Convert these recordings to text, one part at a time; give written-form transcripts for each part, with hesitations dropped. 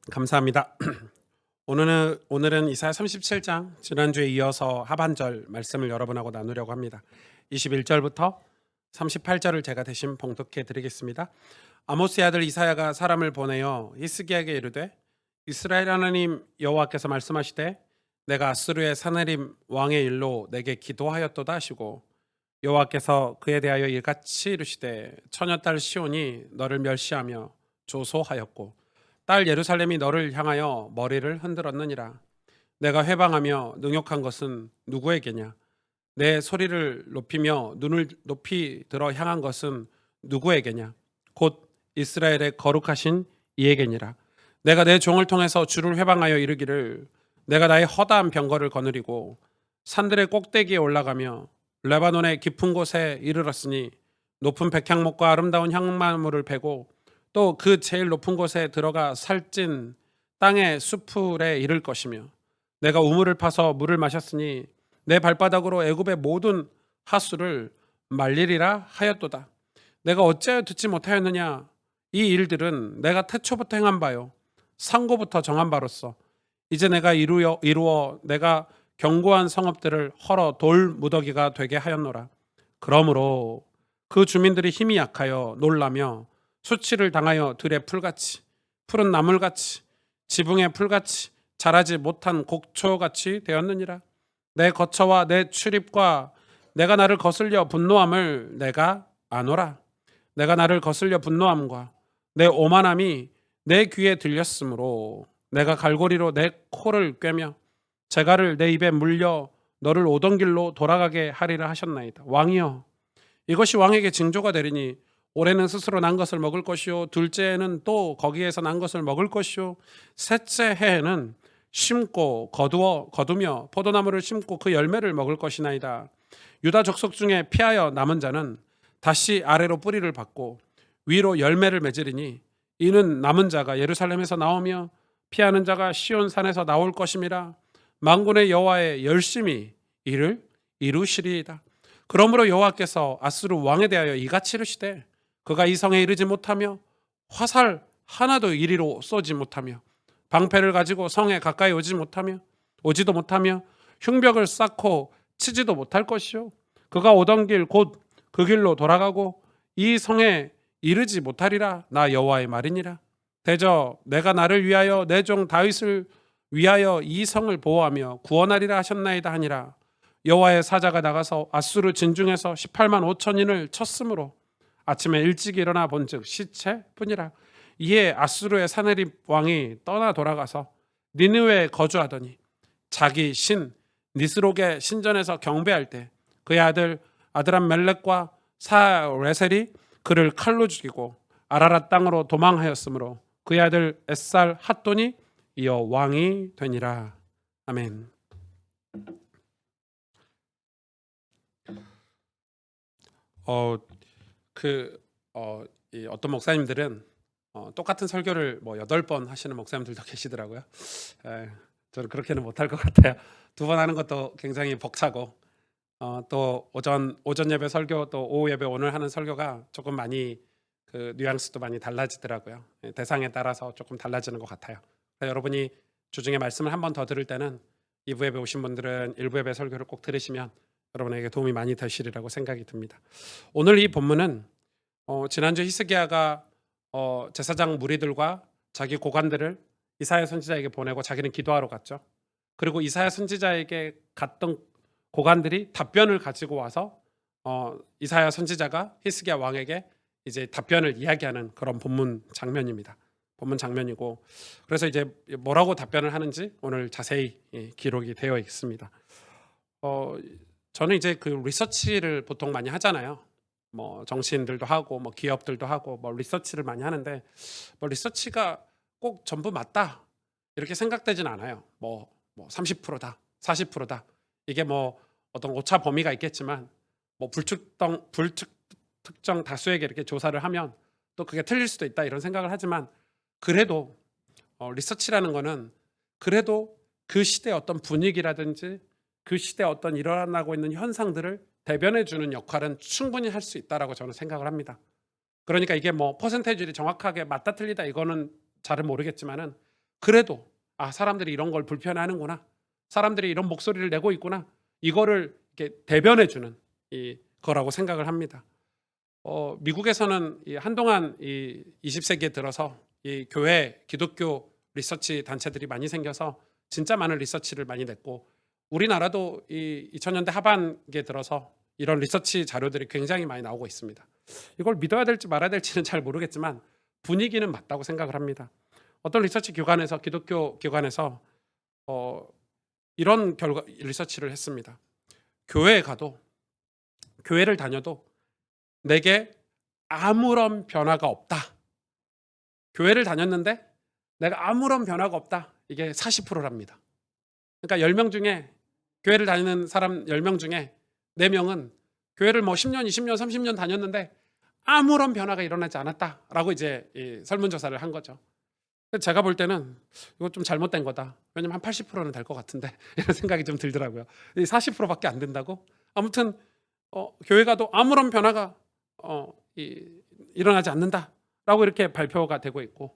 감사합니다. 오늘은 이사야 37장 지난주에 이어서 하반절 말씀을 여러분하고 나누려고 합니다. 21절부터 38절을 제가 대신 봉독해 드리겠습니다. 아모스의 아들 이사야가 사람을 보내어 히스기야에게 이르되 이스라엘 하나님 여호와께서 말씀하시되 내가 아수르의 사네림 왕의 일로 내게 기도하였도다 하시고 여호와께서 그에 대하여 이같이 이르시되 처녀딸 시온이 너를 멸시하며 조소하였고 딸 예루살렘이 너를 향하여 머리를 흔들었느니라. 내가 회방하며 능욕한 것은 누구에게냐? 내 소리를 높이며 눈을 높이 들어 향한 것은 누구에게냐? 곧 이스라엘의 거룩하신 이에게니라. 내가 내 종을 통해서 주를 회방하여 이르기를 내가 나의 허다한 병거를 거느리고 산들의 꼭대기에 올라가며 레바논의 깊은 곳에 이르렀으니 높은 백향목과 아름다운 향마물을 베고 또 그 제일 높은 곳에 들어가 살찐 땅의 수풀에 이를 것이며 내가 우물을 파서 물을 마셨으니 내 발바닥으로 애굽의 모든 하수를 말리리라 하였도다. 내가 어찌하여 듣지 못하였느냐? 이 일들은 내가 태초부터 행한 바요 상고부터 정한 바로서 이제 내가 이루어 내가 견고한 성읍들을 헐어 돌 무더기가 되게 하였노라. 그러므로 그 주민들이 힘이 약하여 놀라며 수치를 당하여 들의 풀같이 푸른 나물같이 지붕의 풀같이 자라지 못한 곡초같이 되었느니라. 내 거처와 내 출입과 내가 나를 거슬려 분노함을 내가 아노라. 내가 나를 거슬려 분노함과 내 오만함이 내 귀에 들렸으므로 내가 갈고리로 내 코를 꿰며 재갈을 내 입에 물려 너를 오던 길로 돌아가게 하리라 하셨나이다. 왕이여, 이것이 왕에게 징조가 되리니 올해는 스스로 난 것을 먹을 것이요 둘째에는 또 거기에서 난 것을 먹을 것이요 셋째 해에는 심고 거두며 포도나무를 심고 그 열매를 먹을 것이나이다. 유다 족속 중에 피하여 남은 자는 다시 아래로 뿌리를 받고 위로 열매를 맺으리니 이는 남은 자가 예루살렘에서 나오며 피하는 자가 시온 산에서 나올 것임이라. 만군의 여호와의 열심히 이를 이루시리이다. 그러므로 여호와께서 아수르 왕에 대하여 이같이 이르시되 그가 이 성에 이르지 못하며 화살 하나도 이리로 쏘지 못하며 방패를 가지고 성에 가까이 오지도 못하며 흉벽을 쌓고 치지도 못할 것이요 그가 오던 길 곧 그 길로 돌아가고 이 성에 이르지 못하리라. 나 여호와의 말이니라. 대저 내가 나를 위하여 내 종 다윗을 위하여 이 성을 보호하며 구원하리라 하셨나이다 하니라. 여호와의 사자가 나가서 아수르 진중에서 18만 5천인을 쳤으므로 아침에 일찍 일어나 본즉 시체뿐이라. 이에 아수르의 사네립 왕이 떠나 돌아가서 니느웨에 거주하더니 자기 신 니스록의 신전에서 경배할 때 그의 아들 아드람멜렉과 사레셀이 그를 칼로 죽이고 아라랏 땅으로 도망하였으므로 그의 아들 에살 핫돈이 이어 왕이 되니라. 아멘. 어떤 목사님들은 똑같은 설교를 뭐 8번 하시는 목사님들도 계시더라고요. 저는 그렇게는 못할 것 같아요. 2번 하는 것도 굉장히 벅차고 또 오전 예배 설교 또 오후 예배 오늘 하는 설교가 조금 많이 그 뉘앙스도 많이 달라지더라고요. 대상에 따라서 조금 달라지는 것 같아요. 여러분이 주중에 말씀을 한 번 더 들을 때는 2부 예배 오신 분들은 1부 예배 설교를 꼭 들으시면 여러분에게 도움이 많이 되시리라고 생각이 듭니다. 오늘 이 본문은 지난주 히스기야가 제사장 무리들과 자기 고관들을 이사야 선지자에게 보내고 자기는 기도하러 갔죠. 그리고 이사야 선지자에게 갔던 고관들이 답변을 가지고 와서 이사야 선지자가 히스기야 왕에게 이제 답변을 이야기하는 그런 본문 장면입니다. 본문 장면이고 그래서 이제 뭐라고 답변을 하는지 오늘 자세히 기록이 되어 있습니다. 저는 이제 그 리서치를 보통 많이 하잖아요. 뭐 정치인들도 하고 뭐 기업들도 하고 뭐 리서치를 많이 하는데 뭐 리서치가 꼭 전부 맞다 이렇게 생각되진 않아요. 뭐 30%다, 40%다. 이게 뭐 어떤 오차 범위가 있겠지만 뭐 불특정 다수에게 이렇게 조사를 하면 또 그게 틀릴 수도 있다 이런 생각을 하지만 그래도 리서치라는 거는 그래도 그 시대의 어떤 분위기라든지 그 시대에 어떤 일어나고 있는 현상들을 대변해 주는 역할은 충분히 할 수 있다라고 저는 생각을 합니다. 그러니까 이게 뭐 퍼센테이지를 정확하게 맞다 틀리다 이거는 잘은 모르겠지만은 그래도 사람들이 이런 걸 불편해하는구나. 사람들이 이런 목소리를 내고 있구나. 이거를 이렇게 대변해 주는 거라고 생각을 합니다. 미국에서는 한동안 20세기에 들어서 이 교회, 기독교 리서치 단체들이 많이 생겨서 진짜 많은 리서치를 많이 냈고, 우리나라도 2000년대 하반기에 들어서 이런 리서치 자료들이 굉장히 많이 나오고 있습니다. 이걸 믿어야 될지 말아야 될지는 잘 모르겠지만 분위기는 맞다고 생각을 합니다. 어떤 리서치 기관에서, 기독교 기관에서 이런 리서치를 했습니다. 교회에 가도, 교회를 다녀도 내게 아무런 변화가 없다. 교회를 다녔는데 내가 아무런 변화가 없다. 이게 40%랍니다. 그러니까 10명 중에, 교회를 다니는 사람 10명 중에 4명은 교회를 10년, 20년, 30년 다녔는데 아무런 변화가 일어나지 않았다라고 이제 설문조사를 한 거죠. 제가 볼 때는 이거 좀 잘못된 거다. 왜냐면 한 80%는 될 것 같은데 이런 생각이 좀 들더라고요. 40%밖에 안 된다고? 아무튼 교회 가도 아무런 변화가 일어나지 않는다라고 이렇게 발표가 되고 있고,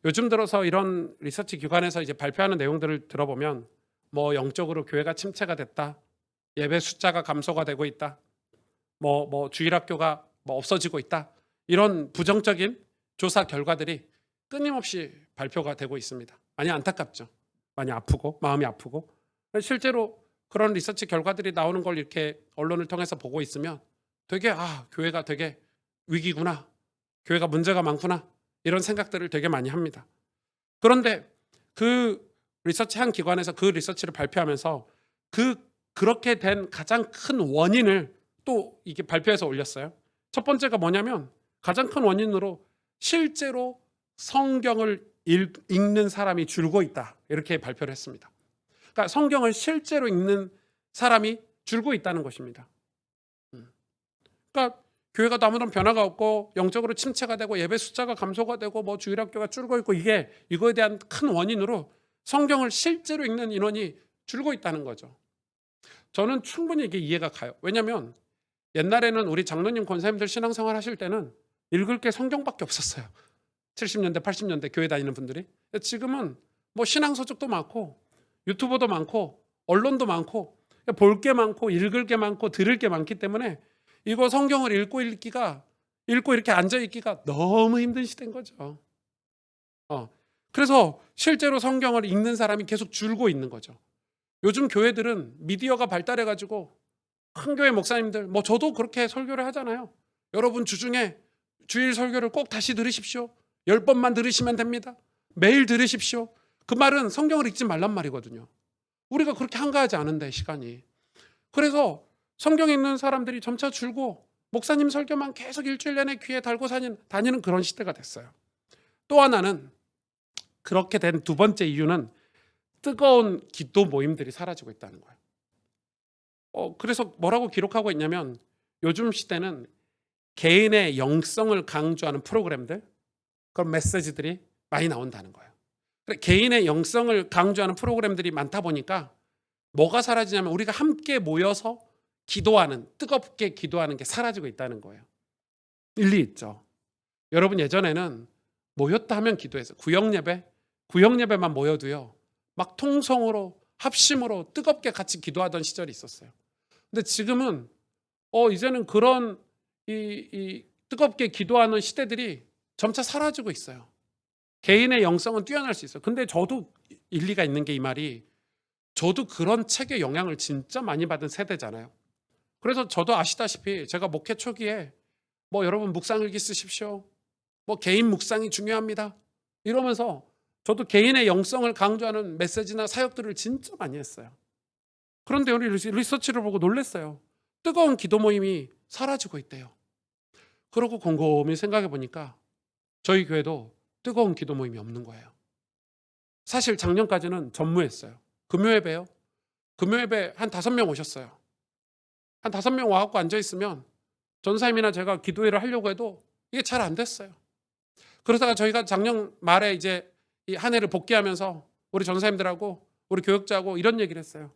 요즘 들어서 이런 리서치 기관에서 이제 발표하는 내용들을 들어보면 영적으로 교회가 침체가 됐다, 예배 숫자가 감소가 되고 있다, 주일학교가 없어지고 있다, 이런 부정적인 조사 결과들이 끊임없이 발표가 되고 있습니다. 많이 안타깝죠. 많이 아프고 마음이 아프고, 실제로 그런 리서치 결과들이 나오는 걸 이렇게 언론을 통해서 보고 있으면 되게 교회가 되게 위기구나, 교회가 문제가 많구나, 이런 생각들을 되게 많이 합니다. 그런데 그 리서치 한 기관에서 그 리서치를 발표하면서 그렇게 된 가장 큰 원인을 또 이게 발표해서 올렸어요. 첫 번째가 뭐냐면, 가장 큰 원인으로 실제로 성경을 읽는 사람이 줄고 있다, 이렇게 발표를 했습니다. 그러니까 성경을 실제로 읽는 사람이 줄고 있다는 것입니다. 그러니까 교회가 아무런 변화가 없고 영적으로 침체가 되고 예배 숫자가 감소가 되고 주일학교가 줄고 있고, 이거에 대한 큰 원인으로 성경을 실제로 읽는 인원이 줄고 있다는 거죠. 저는 충분히 이게 이해가 가요. 왜냐하면 옛날에는 우리 장로님, 권사님들 신앙생활 하실 때는 읽을 게 성경밖에 없었어요. 70년대, 80년대 교회 다니는 분들이. 지금은 신앙서적도 많고 유튜버도 많고 언론도 많고 볼 게 많고 읽을 게 많고 들을 게 많기 때문에 이거 성경을 읽고 이렇게 앉아 있기가 너무 힘든 시대인 거죠. 그래서 실제로 성경을 읽는 사람이 계속 줄고 있는 거죠. 요즘 교회들은 미디어가 발달해 가지고 큰 교회 목사님들, 저도 그렇게 설교를 하잖아요. 여러분 주중에 주일 설교를 꼭 다시 들으십시오. 10번만 들으시면 됩니다. 매일 들으십시오. 그 말은 성경을 읽지 말란 말이거든요. 우리가 그렇게 한가하지 않은데, 시간이. 그래서 성경 읽는 사람들이 점차 줄고 목사님 설교만 계속 일주일 내내 귀에 달고 다니는 그런 시대가 됐어요. 또 하나는, 그렇게 된 두 번째 이유는 뜨거운 기도 모임들이 사라지고 있다는 거예요. 그래서 뭐라고 기록하고 있냐면, 요즘 시대는 개인의 영성을 강조하는 프로그램들, 그런 메시지들이 많이 나온다는 거예요. 개인의 영성을 강조하는 프로그램들이 많다 보니까 뭐가 사라지냐면, 우리가 함께 모여서 기도하는, 뜨겁게 기도하는 게 사라지고 있다는 거예요. 일리 있죠. 여러분, 예전에는 모였다 하면 기도했어요. 구역예배만 모여도요, 막 통성으로 합심으로 뜨겁게 같이 기도하던 시절이 있었어요. 근데 지금은 이제는 그런 이 뜨겁게 기도하는 시대들이 점차 사라지고 있어요. 개인의 영성은 뛰어날 수 있어요. 근데 저도 일리가 있는 게, 이 말이, 저도 그런 책의 영향을 진짜 많이 받은 세대잖아요. 그래서 저도 아시다시피 제가 목회 초기에 여러분 묵상일기 쓰십시오, 개인 묵상이 중요합니다, 이러면서 저도 개인의 영성을 강조하는 메시지나 사역들을 진짜 많이 했어요. 그런데 우리 리서치를 보고 놀랐어요. 뜨거운 기도 모임이 사라지고 있대요. 그러고 곰곰이 생각해 보니까 저희 교회도 뜨거운 기도 모임이 없는 거예요. 사실 작년까지는 전무했어요. 금요예배요. 금요예배 한 5명 오셨어요. 한 5명 와갖고 앉아있으면 전사님이나 제가 기도회를 하려고 해도 이게 잘 안 됐어요. 그러다가 저희가 작년 말에 이제 이 한 해를 복귀하면서 우리 전사님들하고 우리 교역자하고 이런 얘기를 했어요.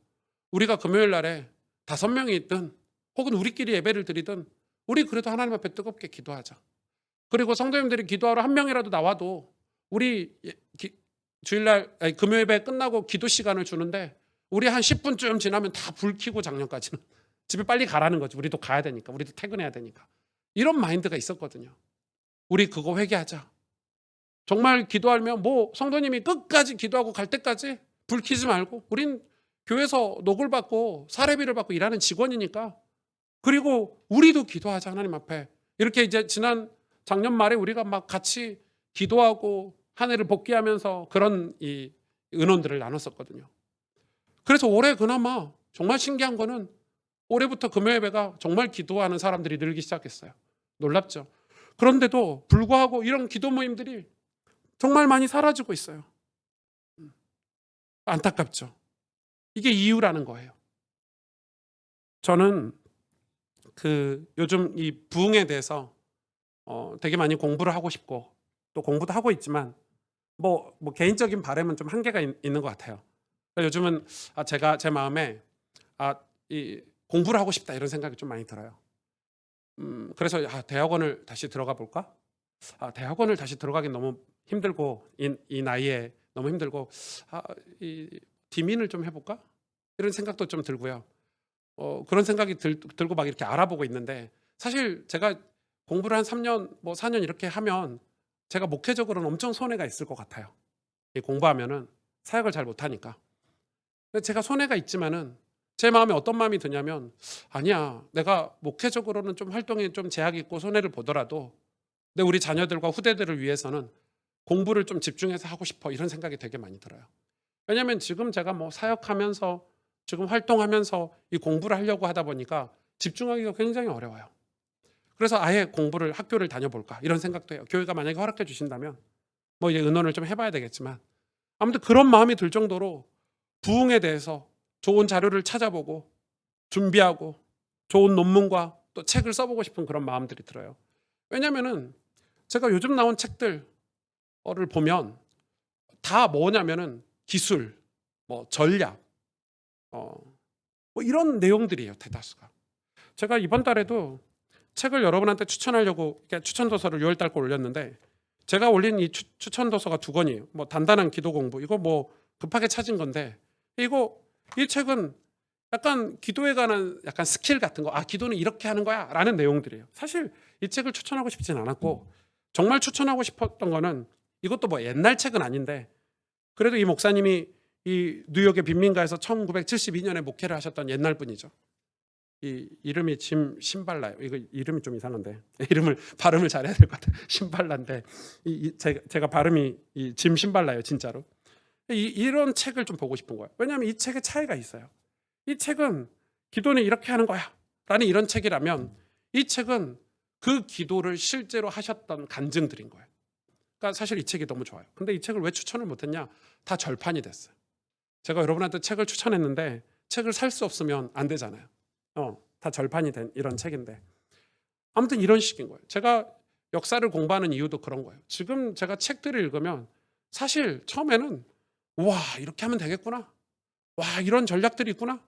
우리가 금요일 날에 5명이 있든 혹은 우리끼리 예배를 드리든 우리 그래도 하나님 앞에 뜨겁게 기도하자. 그리고 성도님들이 기도하러 한 명이라도 나와도 우리 주일날 금요예배 끝나고 기도 시간을 주는데 우리 한 10분쯤 지나면 다 불 켜고 작년까지는 집에 빨리 가라는 거지. 우리도 가야 되니까. 우리도 퇴근해야 되니까. 이런 마인드가 있었거든요. 우리 그거 회개하자. 정말 기도하면 뭐 성도님이 끝까지 기도하고 갈 때까지 불 켜지 말고 우린 교회에서 노글 받고 사례비를 받고 일하는 직원이니까 그리고 우리도 기도하자 하나님 앞에. 이렇게 이제 지난 작년 말에 우리가 막 같이 기도하고 한 해를 복귀하면서 그런 이 은원들을 나눴었거든요. 그래서 올해 그나마 정말 신기한 거는 올해부터 금요예배가 정말 기도하는 사람들이 늘기 시작했어요. 놀랍죠. 그런데도 불구하고 이런 기도 모임들이 정말 많이 사라지고 있어요. 안타깝죠. 이게 이유라는 거예요. 저는 요즘 이 부흥에 대해서 되게 많이 공부를 하고 싶고 또 공부도 하고 있지만 뭐 개인적인 바람은 좀 한계가 있는 것 같아요. 요즘은 제가 제 마음에 이 공부를 하고 싶다 이런 생각이 좀 많이 들어요. 그래서 대학원을 다시 들어가 볼까? 대학원을 다시 들어가긴 너무 힘들고 이 나이에 너무 힘들고 이 디민을 좀 해볼까? 이런 생각도 좀 들고요. 그런 생각이 들고 막 이렇게 알아보고 있는데 사실 제가 공부를 한 3년 뭐 4년 이렇게 하면 제가 목회적으로는 엄청 손해가 있을 것 같아요. 공부하면은 사역을 잘 못하니까. 근데 제가 손해가 있지만은 제 마음에 어떤 마음이 드냐면 아니야, 내가 목회적으로는 좀 활동에 좀 제약이 있고 손해를 보더라도 근데 우리 자녀들과 후대들을 위해서는 공부를 좀 집중해서 하고 싶어 이런 생각이 되게 많이 들어요. 왜냐하면 지금 제가 뭐 사역하면서 지금 활동하면서 이 공부를 하려고 하다 보니까 집중하기가 굉장히 어려워요. 그래서 아예 공부를 학교를 다녀볼까 이런 생각도 해요. 교회가 만약에 허락해 주신다면 뭐 이제 의논을 좀 해봐야 되겠지만 아무튼 그런 마음이 들 정도로 부흥에 대해서 좋은 자료를 찾아보고 준비하고 좋은 논문과 또 책을 써보고 싶은 그런 마음들이 들어요. 왜냐하면은 제가 요즘 나온 책들을 보면 다 뭐냐면은 기술, 뭐 전략, 뭐 이런 내용들이에요. 대다수가. 제가 이번 달에도 책을 여러분한테 추천하려고 추천 도서를 6월 달 거 올렸는데 제가 올린 이 추천 도서가 2권이에요. 뭐 단단한 기도 공부. 이거 뭐 급하게 찾은 건데 이 책은 약간 기도에 관한 약간 스킬 같은 거. 기도는 이렇게 하는 거야 라는 내용들이에요. 사실 이 책을 추천하고 싶진 않았고 정말 추천하고 싶었던 거는 이것도 뭐 옛날 책은 아닌데 그래도 이 목사님이 이 뉴욕의 빈민가에서 1972년에 목회를 하셨던 옛날 분이죠. 이 이름이 짐 신발라요. 이거 이름이 좀 이상한데 이름을 발음을 잘해야 될 것 같아요. 신발라인데 제가 발음이 짐 신발라요, 진짜로. 이런 책을 좀 보고 싶은 거예요. 왜냐하면 이 책에 차이가 있어요. 이 책은 기도는 이렇게 하는 거야 라는 이런 책이라면 이 책은 그 기도를 실제로 하셨던 간증들인 거예요. 그러니까 사실 이 책이 너무 좋아요. 근데 이 책을 왜 추천을 못했냐? 다 절판이 됐어요. 제가 여러분한테 책을 추천했는데 책을 살 수 없으면 안 되잖아요. 다 절판이 된 이런 책인데 아무튼 이런 식인 거예요. 제가 역사를 공부하는 이유도 그런 거예요. 지금 제가 책들을 읽으면 사실 처음에는 와 이렇게 하면 되겠구나, 와 이런 전략들이 있구나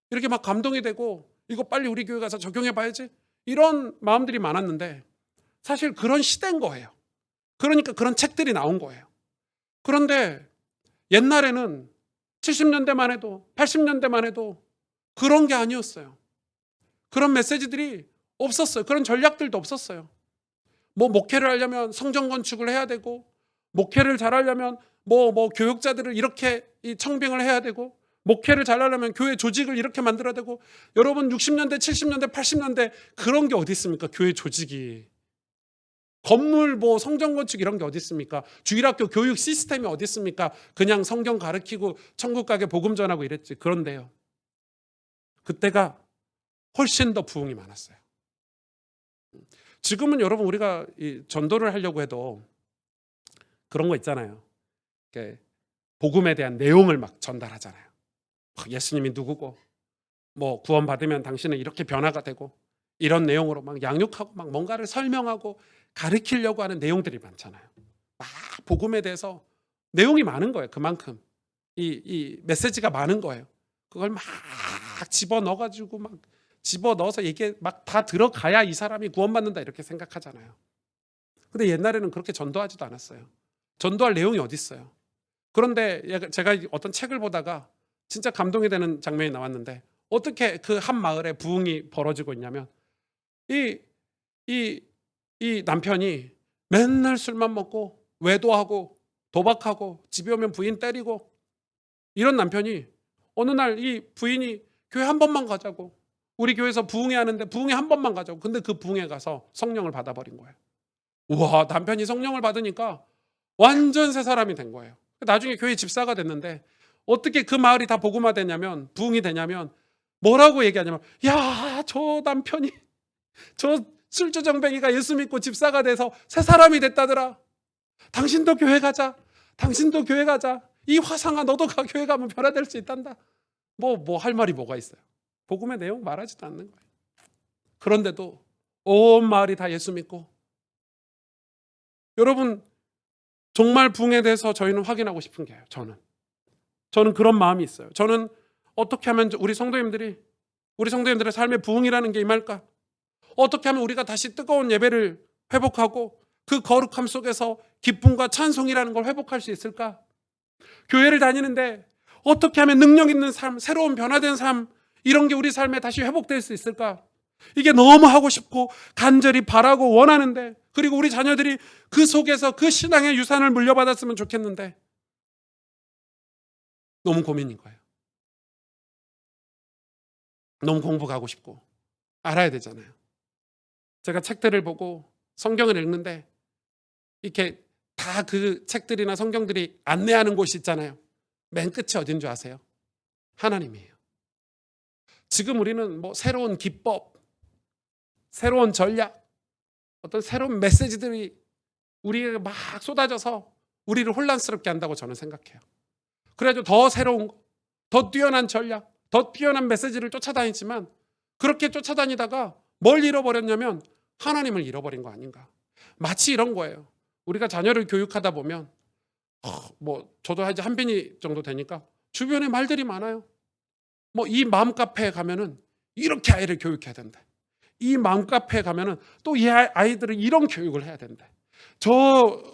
이렇게 막 감동이 되고 이거 빨리 우리 교회 가서 적용해 봐야지 이런 마음들이 많았는데 사실 그런 시대인 거예요. 그러니까 그런 책들이 나온 거예요. 그런데 옛날에는 70년대만 해도 80년대만 해도 그런 게 아니었어요. 그런 메시지들이 없었어요. 그런 전략들도 없었어요. 뭐 목회를 하려면 성전 건축을 해야 되고 목회를 잘하려면 뭐 교육자들을 이렇게 청빙을 해야 되고 목회를 잘하려면 교회 조직을 이렇게 만들어야 되고 여러분 60년대 70년대 80년대 그런 게 어디 있습니까? 교회 조직이 건물 뭐 성전 건축 이런 게 어디 있습니까? 주일학교 교육 시스템이 어디 있습니까? 그냥 성경 가르치고 천국 가게 복음 전하고 이랬지. 그런데요. 그때가 훨씬 더 부흥이 많았어요. 지금은 여러분 우리가 이 전도를 하려고 해도 그런 거 있잖아요. 복음에 대한 내용을 막 전달하잖아요. 예수님이 누구고 뭐 구원받으면 당신은 이렇게 변화가 되고 이런 내용으로 막 양육하고 막 뭔가를 설명하고 가르치려고 하는 내용들이 많잖아요. 막 복음에 대해서 내용이 많은 거예요. 그만큼 이 메시지가 많은 거예요. 그걸 막 집어넣어가지고 막 집어넣어서 이게 막 다 들어가야 이 사람이 구원받는다 이렇게 생각하잖아요. 근데 옛날에는 그렇게 전도하지도 않았어요. 전도할 내용이 어디 있어요? 그런데 제가 어떤 책을 보다가 진짜 감동이 되는 장면이 나왔는데, 어떻게 그 한 마을에 부흥이 벌어지고 있냐면, 이, 이, 이 남편이 맨날 술만 먹고 외도하고 도박하고 집에 오면 부인 때리고 이런 남편이 어느 날 이 부인이 교회 한 번만 가자고, 우리 교회에서 부흥회 하는데 부흥회 한 번만 가자고. 근데 그 부흥회 가서 성령을 받아버린 거예요. 우와, 남편이 성령을 받으니까 완전 새 사람이 된 거예요. 나중에 교회 집사가 됐는데, 어떻게 그 마을이 다 복음화 되냐면, 부흥이 되냐면 뭐라고 얘기하냐면, 야, 저 남편이, 저 술주정뱅이가 예수 믿고 집사가 돼서 새 사람이 됐다더라. 당신도 교회 가자. 당신도 교회 가자. 이 화상아, 너도 교회 가면 변화될 수 있단다. 뭐 할 말이 뭐가 있어요. 복음의 내용 말하지도 않는 거예요. 그런데도 온 마을이 다 예수 믿고. 여러분, 정말 부흥에 대해서 저희는 확인하고 싶은 게요. 저는 그런 마음이 있어요. 저는 어떻게 하면 우리 성도님들의 삶에 부흥이라는 게 임할까? 어떻게 하면 우리가 다시 뜨거운 예배를 회복하고 그 거룩함 속에서 기쁨과 찬송이라는 걸 회복할 수 있을까? 교회를 다니는데 어떻게 하면 능력 있는 삶, 새로운 변화된 삶, 이런 게 우리 삶에 다시 회복될 수 있을까? 이게 너무 하고 싶고 간절히 바라고 원하는데, 그리고 우리 자녀들이 그 속에서 그 신앙의 유산을 물려받았으면 좋겠는데 너무 고민인 거예요. 너무 공부하고 싶고 알아야 되잖아요. 제가 책들을 보고 성경을 읽는데 이렇게 다 그 책들이나 성경들이 안내하는 곳이 있잖아요. 맨 끝이 어딘 줄 아세요? 하나님이에요. 지금 우리는 뭐 새로운 기법, 새로운 전략, 어떤 새로운 메시지들이 우리에게 막 쏟아져서 우리를 혼란스럽게 한다고 저는 생각해요. 그래가지고 더 새로운 거, 더 뛰어난 전략, 더 뛰어난 메시지를 쫓아다니지만, 그렇게 쫓아다니다가 뭘 잃어버렸냐면 하나님을 잃어버린 거 아닌가. 마치 이런 거예요. 우리가 자녀를 교육하다 보면 뭐 저도 이제 한빈이 정도 되니까 주변에 말들이 많아요. 뭐 이 맘카페에 가면은 이렇게 아이를 교육해야 된다. 이 맘카페에 가면은 또 이 아이들은 이런 교육을 해야 된다. 저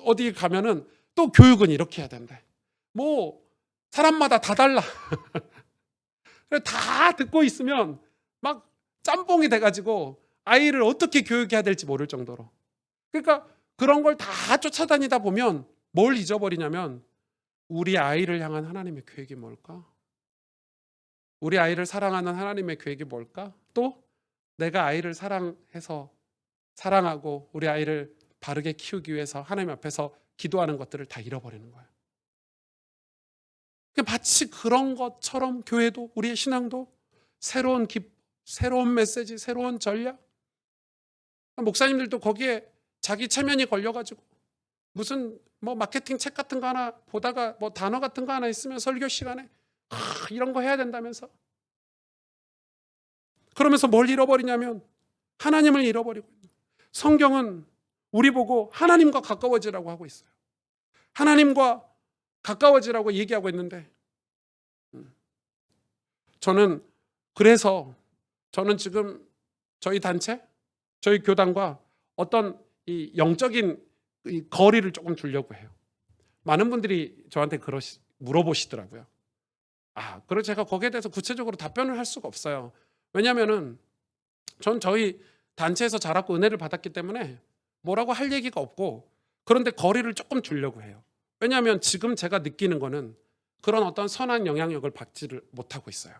어디 가면은 또 교육은 이렇게 해야 된다. 뭐 사람마다 다 달라. 다 듣고 있으면 막 짬뽕이 돼가지고 아이를 어떻게 교육해야 될지 모를 정도로. 그러니까 그런 걸 다 쫓아다니다 보면 뭘 잊어버리냐면, 우리 아이를 향한 하나님의 계획이 뭘까? 우리 아이를 사랑하는 하나님의 계획이 뭘까? 또 내가 아이를 사랑하고 우리 아이를 바르게 키우기 위해서 하나님 앞에서 기도하는 것들을 다 잃어버리는 거예요. 마치 그런 것처럼 교회도, 우리의 신앙도 새로운 메시지, 새로운 전략, 목사님들도 거기에 자기 체면이 걸려가지고 무슨 뭐 마케팅 책 같은 거 하나 보다가 뭐 단어 같은 거 하나 있으면 설교 시간에 이런 거 해야 된다면서, 그러면서 뭘 잃어버리냐면 하나님을 잃어버리고, 성경은 우리 보고 하나님과 가까워지라고 하고 있어요. 하나님과 가까워지라고 얘기하고 있는데, 저는 지금 저희 단체, 저희 교단과 어떤 이 영적인 이 거리를 조금 두려고 해요. 많은 분들이 저한테 물어보시더라고요. 그래서 제가 거기에 대해서 구체적으로 답변을 할 수가 없어요. 왜냐하면은 전 저희 단체에서 자랐고 은혜를 받았기 때문에 뭐라고 할 얘기가 없고, 그런데 거리를 조금 두려고 해요. 왜냐하면 지금 제가 느끼는 거는 그런 어떤 선한 영향력을 받지를 못하고 있어요.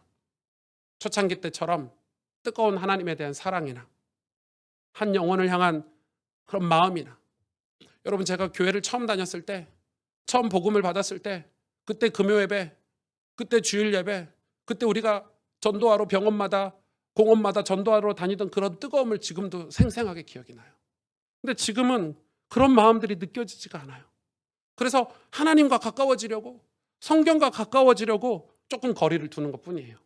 초창기 때처럼 뜨거운 하나님에 대한 사랑이나 한 영혼을 향한 그런 마음이나, 여러분 제가 교회를 처음 다녔을 때, 처음 복음을 받았을 때, 그때 금요 예배, 그때 주일 예배, 그때 우리가 전도하러 병원마다 공원마다 전도하러 다니던 그런 뜨거움을 지금도 생생하게 기억이 나요. 근데 지금은 그런 마음들이 느껴지지가 않아요. 그래서 하나님과 가까워지려고, 성경과 가까워지려고 조금 거리를 두는 것뿐이에요.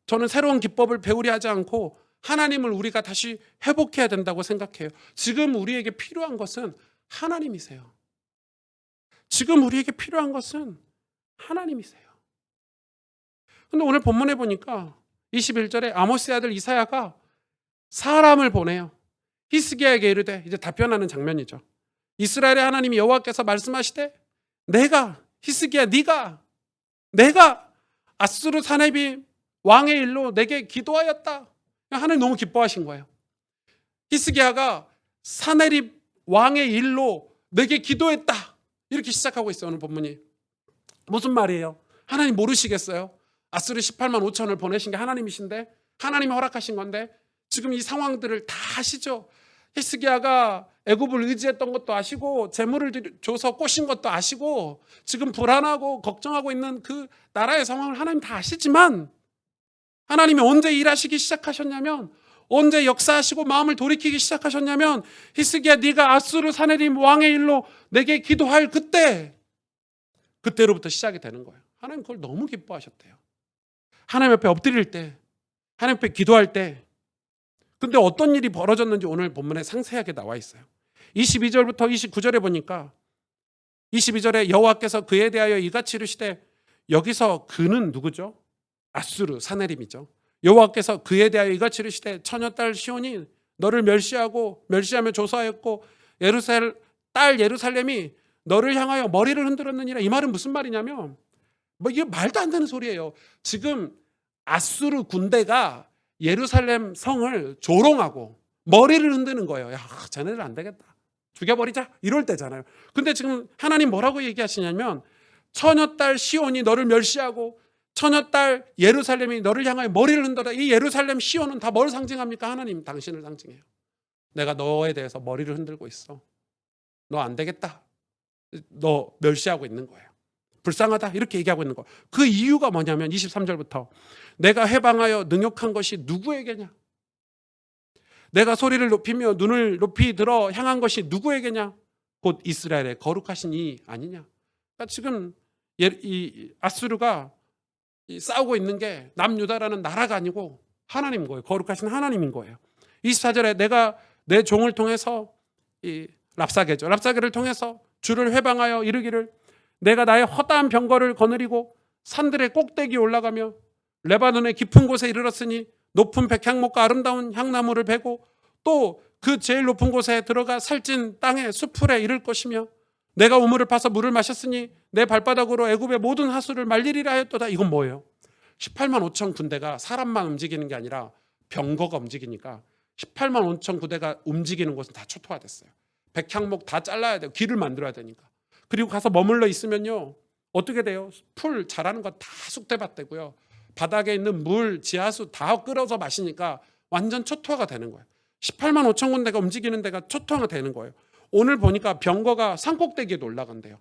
저는 새로운 기법을 배우려 하지 않고 하나님을 우리가 다시 회복해야 된다고 생각해요. 지금 우리에게 필요한 것은 하나님이세요. 지금 우리에게 필요한 것은 하나님이세요. 근데 오늘 본문에 보니까 21절에 아모스의 아들 이사야가 사람을 보내요. 히스기야에게 이르되, 이제 답변하는 장면이죠. 이스라엘의 하나님 여호와께서 말씀하시되 히스기야 내가 아수르 사네립 왕의 일로 내게 기도하였다. 하나님 너무 기뻐하신 거예요. 히스기야가 사네립 왕의 일로 내게 기도했다. 이렇게 시작하고 있어요. 오늘 본문이. 무슨 말이에요? 하나님 모르시겠어요? 아수르 18만 5천을 보내신 게 하나님이신데, 하나님이 허락하신 건데 지금 이 상황들을 다 아시죠? 히스기야가 애굽을 의지했던 것도 아시고 재물을 줘서 꼬신 것도 아시고 지금 불안하고 걱정하고 있는 그 나라의 상황을 하나님 다 아시지만, 하나님이 언제 일하시기 시작하셨냐면, 언제 역사하시고 마음을 돌이키기 시작하셨냐면, 히스기야 네가 아수르 사네립 왕의 일로 내게 기도할 그때로부터 시작이 되는 거예요. 하나님 그걸 너무 기뻐하셨대요. 하나님 옆에 엎드릴 때, 하나님 옆에 기도할 때. 근데 어떤 일이 벌어졌는지 오늘 본문에 상세하게 나와 있어요. 22절부터 29절에 보니까, 22절에 여호와께서 그에 대하여 이같이 이르시되, 여기서 그는 누구죠? 아수르 사네립이죠. 여호와께서 그에 대하여 이같이 이르시되, 처녀딸 시온이 너를 멸시하며 조사하였고 딸 예루살렘이 너를 향하여 머리를 흔들었느니라. 이 말은 무슨 말이냐면, 이게 말도 안 되는 소리예요. 지금 아수르 군대가 예루살렘 성을 조롱하고 머리를 흔드는 거예요. 야, 쟤네들 안 되겠다, 죽여버리자, 이럴 때잖아요. 근데 지금 하나님 뭐라고 얘기하시냐면, 처녀딸 시온이 너를 멸시하고 처녀딸 예루살렘이 너를 향하여 머리를 흔들어. 이 예루살렘 시온은 다 뭘 상징합니까? 하나님 당신을 상징해요. 내가 너에 대해서 머리를 흔들고 있어. 너 안 되겠다, 너 멸시하고 있는 거예요. 불쌍하다, 이렇게 얘기하고 있는 거예요. 그 이유가 뭐냐면 23절부터 내가 해방하여 능욕한 것이 누구에게냐? 내가 소리를 높이며 눈을 높이 들어 향한 것이 누구에게냐? 곧 이스라엘의 거룩하신 이 아니냐? 그러니까 지금 이 아수르가 싸우고 있는 게 남유다라는 나라가 아니고 하나님인 거예요. 거룩하신 하나님인 거예요. 24절에 내가 내 종을 통해서, 이 랍사게를 통해서 주를 회방하여 이르기를, 내가 나의 허다한 병거를 거느리고 산들의 꼭대기에 올라가며 레바논의 깊은 곳에 이르렀으니 높은 백향목과 아름다운 향나무를 베고 또 그 제일 높은 곳에 들어가 살찐 땅의 수풀에 이를 것이며, 내가 우물을 파서 물을 마셨으니 내 발바닥으로 애굽의 모든 하수를 말리리라 하였도다. 이건 뭐예요? 18만 5천 군대가 사람만 움직이는 게 아니라 병거가 움직이니까 18만 5천 군대가 움직이는 곳은 다 초토화됐어요. 백향목 다 잘라야 돼요. 길을 만들어야 되니까. 그리고 가서 머물러 있으면요, 어떻게 돼요? 풀 자라는 거 다 쑥대밭 되고요, 바닥에 있는 물, 지하수 다 끌어서 마시니까 완전 초토화가 되는 거예요. 18만 5천 군대가 움직이는 데가 초토화가 되는 거예요. 오늘 보니까 병거가 산꼭대기에도 올라간대요.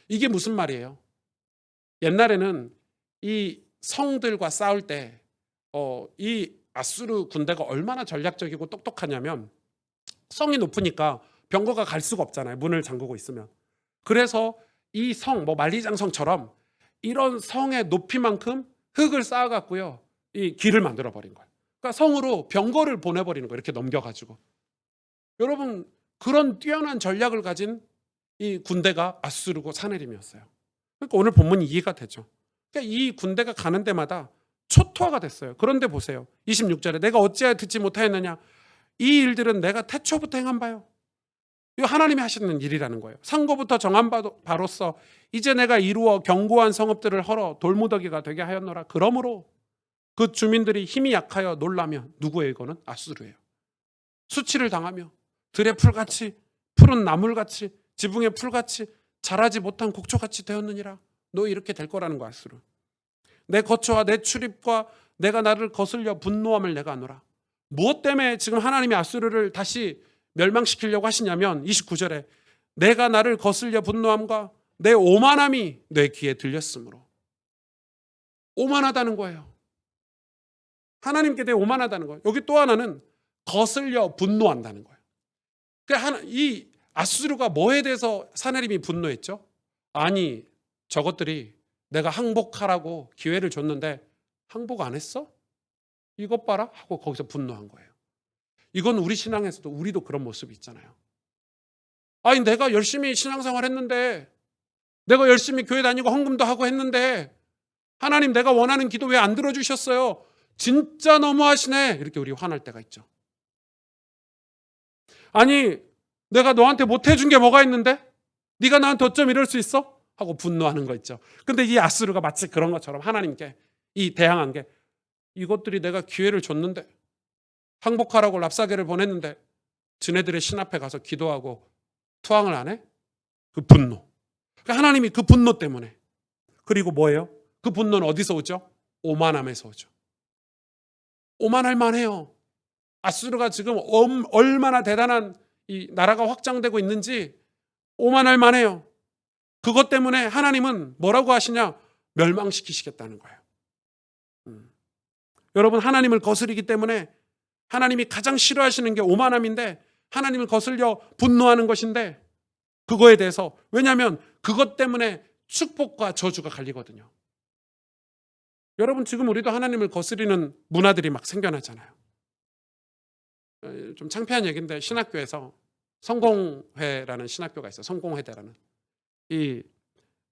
이게 무슨 말이에요? 옛날에는 이 성들과 싸울 때 이 아수르 군대가 얼마나 전략적이고 똑똑하냐면, 성이 높으니까 병거가 갈 수가 없잖아요. 문을 잠그고 있으면. 그래서 이 성, 만리장성처럼 이런 성의 높이만큼 흙을 쌓아갖고요, 이 길을 만들어버린 거예요. 그러니까 성으로 병거를 보내버리는 거예요. 이렇게 넘겨가지고. 여러분, 그런 뛰어난 전략을 가진 이 군대가 아수르고 사네림이었어요. 그러니까 오늘 본문이 이해가 되죠. 그러니까 이 군대가 가는 데마다 초토화가 됐어요. 그런데 보세요. 26절에 내가 어찌하여 듣지 못하였느냐? 이 일들은 내가 태초부터 행한 바요. 이거 하나님이 하시는 일이라는 거예요. 상고부터 정한 바로서 이제 내가 이루어 견고한 성읍들을 헐어 돌무더기가 되게 하였노라. 그러므로 그 주민들이 힘이 약하여 놀라며, 누구예요? 이거는 아수르예요. 수치를 당하며 들의 풀같이, 푸른 나물같이, 지붕의 풀같이, 자라지 못한 곡초같이 되었느니라. 너 이렇게 될 거라는 거야, 아수르. 내 거처와 내 출입과 내가 나를 거슬려 분노함을 내가 하노라. 무엇 때문에 지금 하나님이 아수르를 다시 멸망시키려고 하시냐면 29절에 내가 나를 거슬려 분노함과 내 오만함이 내 귀에 들렸으므로. 오만하다는 거예요. 하나님께 대해 오만하다는 거예요. 여기 또 하나는 거슬려 분노한다는 거예요. 그러니까 이 아수르가 뭐에 대해서 사네림이 분노했죠? 아니, 저것들이 내가 항복하라고 기회를 줬는데 항복 안 했어? 이것 봐라 하고 거기서 분노한 거예요. 이건 우리 신앙에서도, 우리도 그런 모습이 있잖아요. 아니, 내가 열심히 신앙생활 했는데, 내가 열심히 교회 다니고 헌금도 하고 했는데 하나님, 내가 원하는 기도 왜 안 들어주셨어요? 진짜 너무하시네. 이렇게 우리 화날 때가 있죠. 아니, 내가 너한테 못 해준 게 뭐가 있는데? 네가 나한테 어쩜 이럴 수 있어? 하고 분노하는 거 있죠. 근데 이 아수르가 마치 그런 것처럼 하나님께 이 대항한 게, 이것들이 내가 기회를 줬는데, 항복하라고 랍사게를 보냈는데 지네들의 신 앞에 가서 기도하고 투항을 안 해? 그 분노. 그러니까 하나님이 그 분노 때문에, 그리고 뭐예요? 그 분노는 어디서 오죠? 오만함에서 오죠. 오만할 만해요. 아수르가 지금 얼마나 대단한 이 나라가 확장되고 있는지 오만할 만해요. 그것 때문에 하나님은 뭐라고 하시냐? 멸망시키시겠다는 거예요. 여러분, 하나님을 거스르기 때문에 하나님이 가장 싫어하시는 게 오만함인데, 하나님을 거슬려 분노하는 것인데, 그거에 대해서, 왜냐하면 그것 때문에 축복과 저주가 갈리거든요. 여러분, 지금 우리도 하나님을 거스리는 문화들이 막 생겨나잖아요. 좀 창피한 얘기인데, 신학교에서 성공회라는 신학교가 있어요. 성공회대라는.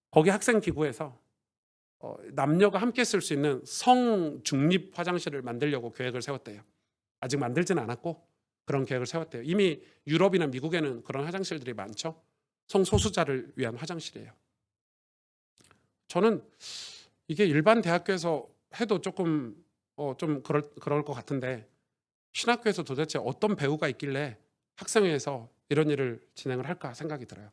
거기 학생 기구에서 남녀가 함께 쓸 수 있는 성중립 화장실을 만들려고 계획을 세웠대요. 아직 만들지는 않았고 그런 계획을 세웠대요. 이미 유럽이나 미국에는 그런 화장실들이 많죠. 성소수자를 위한 화장실이에요. 저는 이게 일반 대학교에서 해도 조금 좀 그럴 것 같은데, 신학교에서 도대체 어떤 배우가 있길래 학생회에서 이런 일을 진행을 할까 생각이 들어요.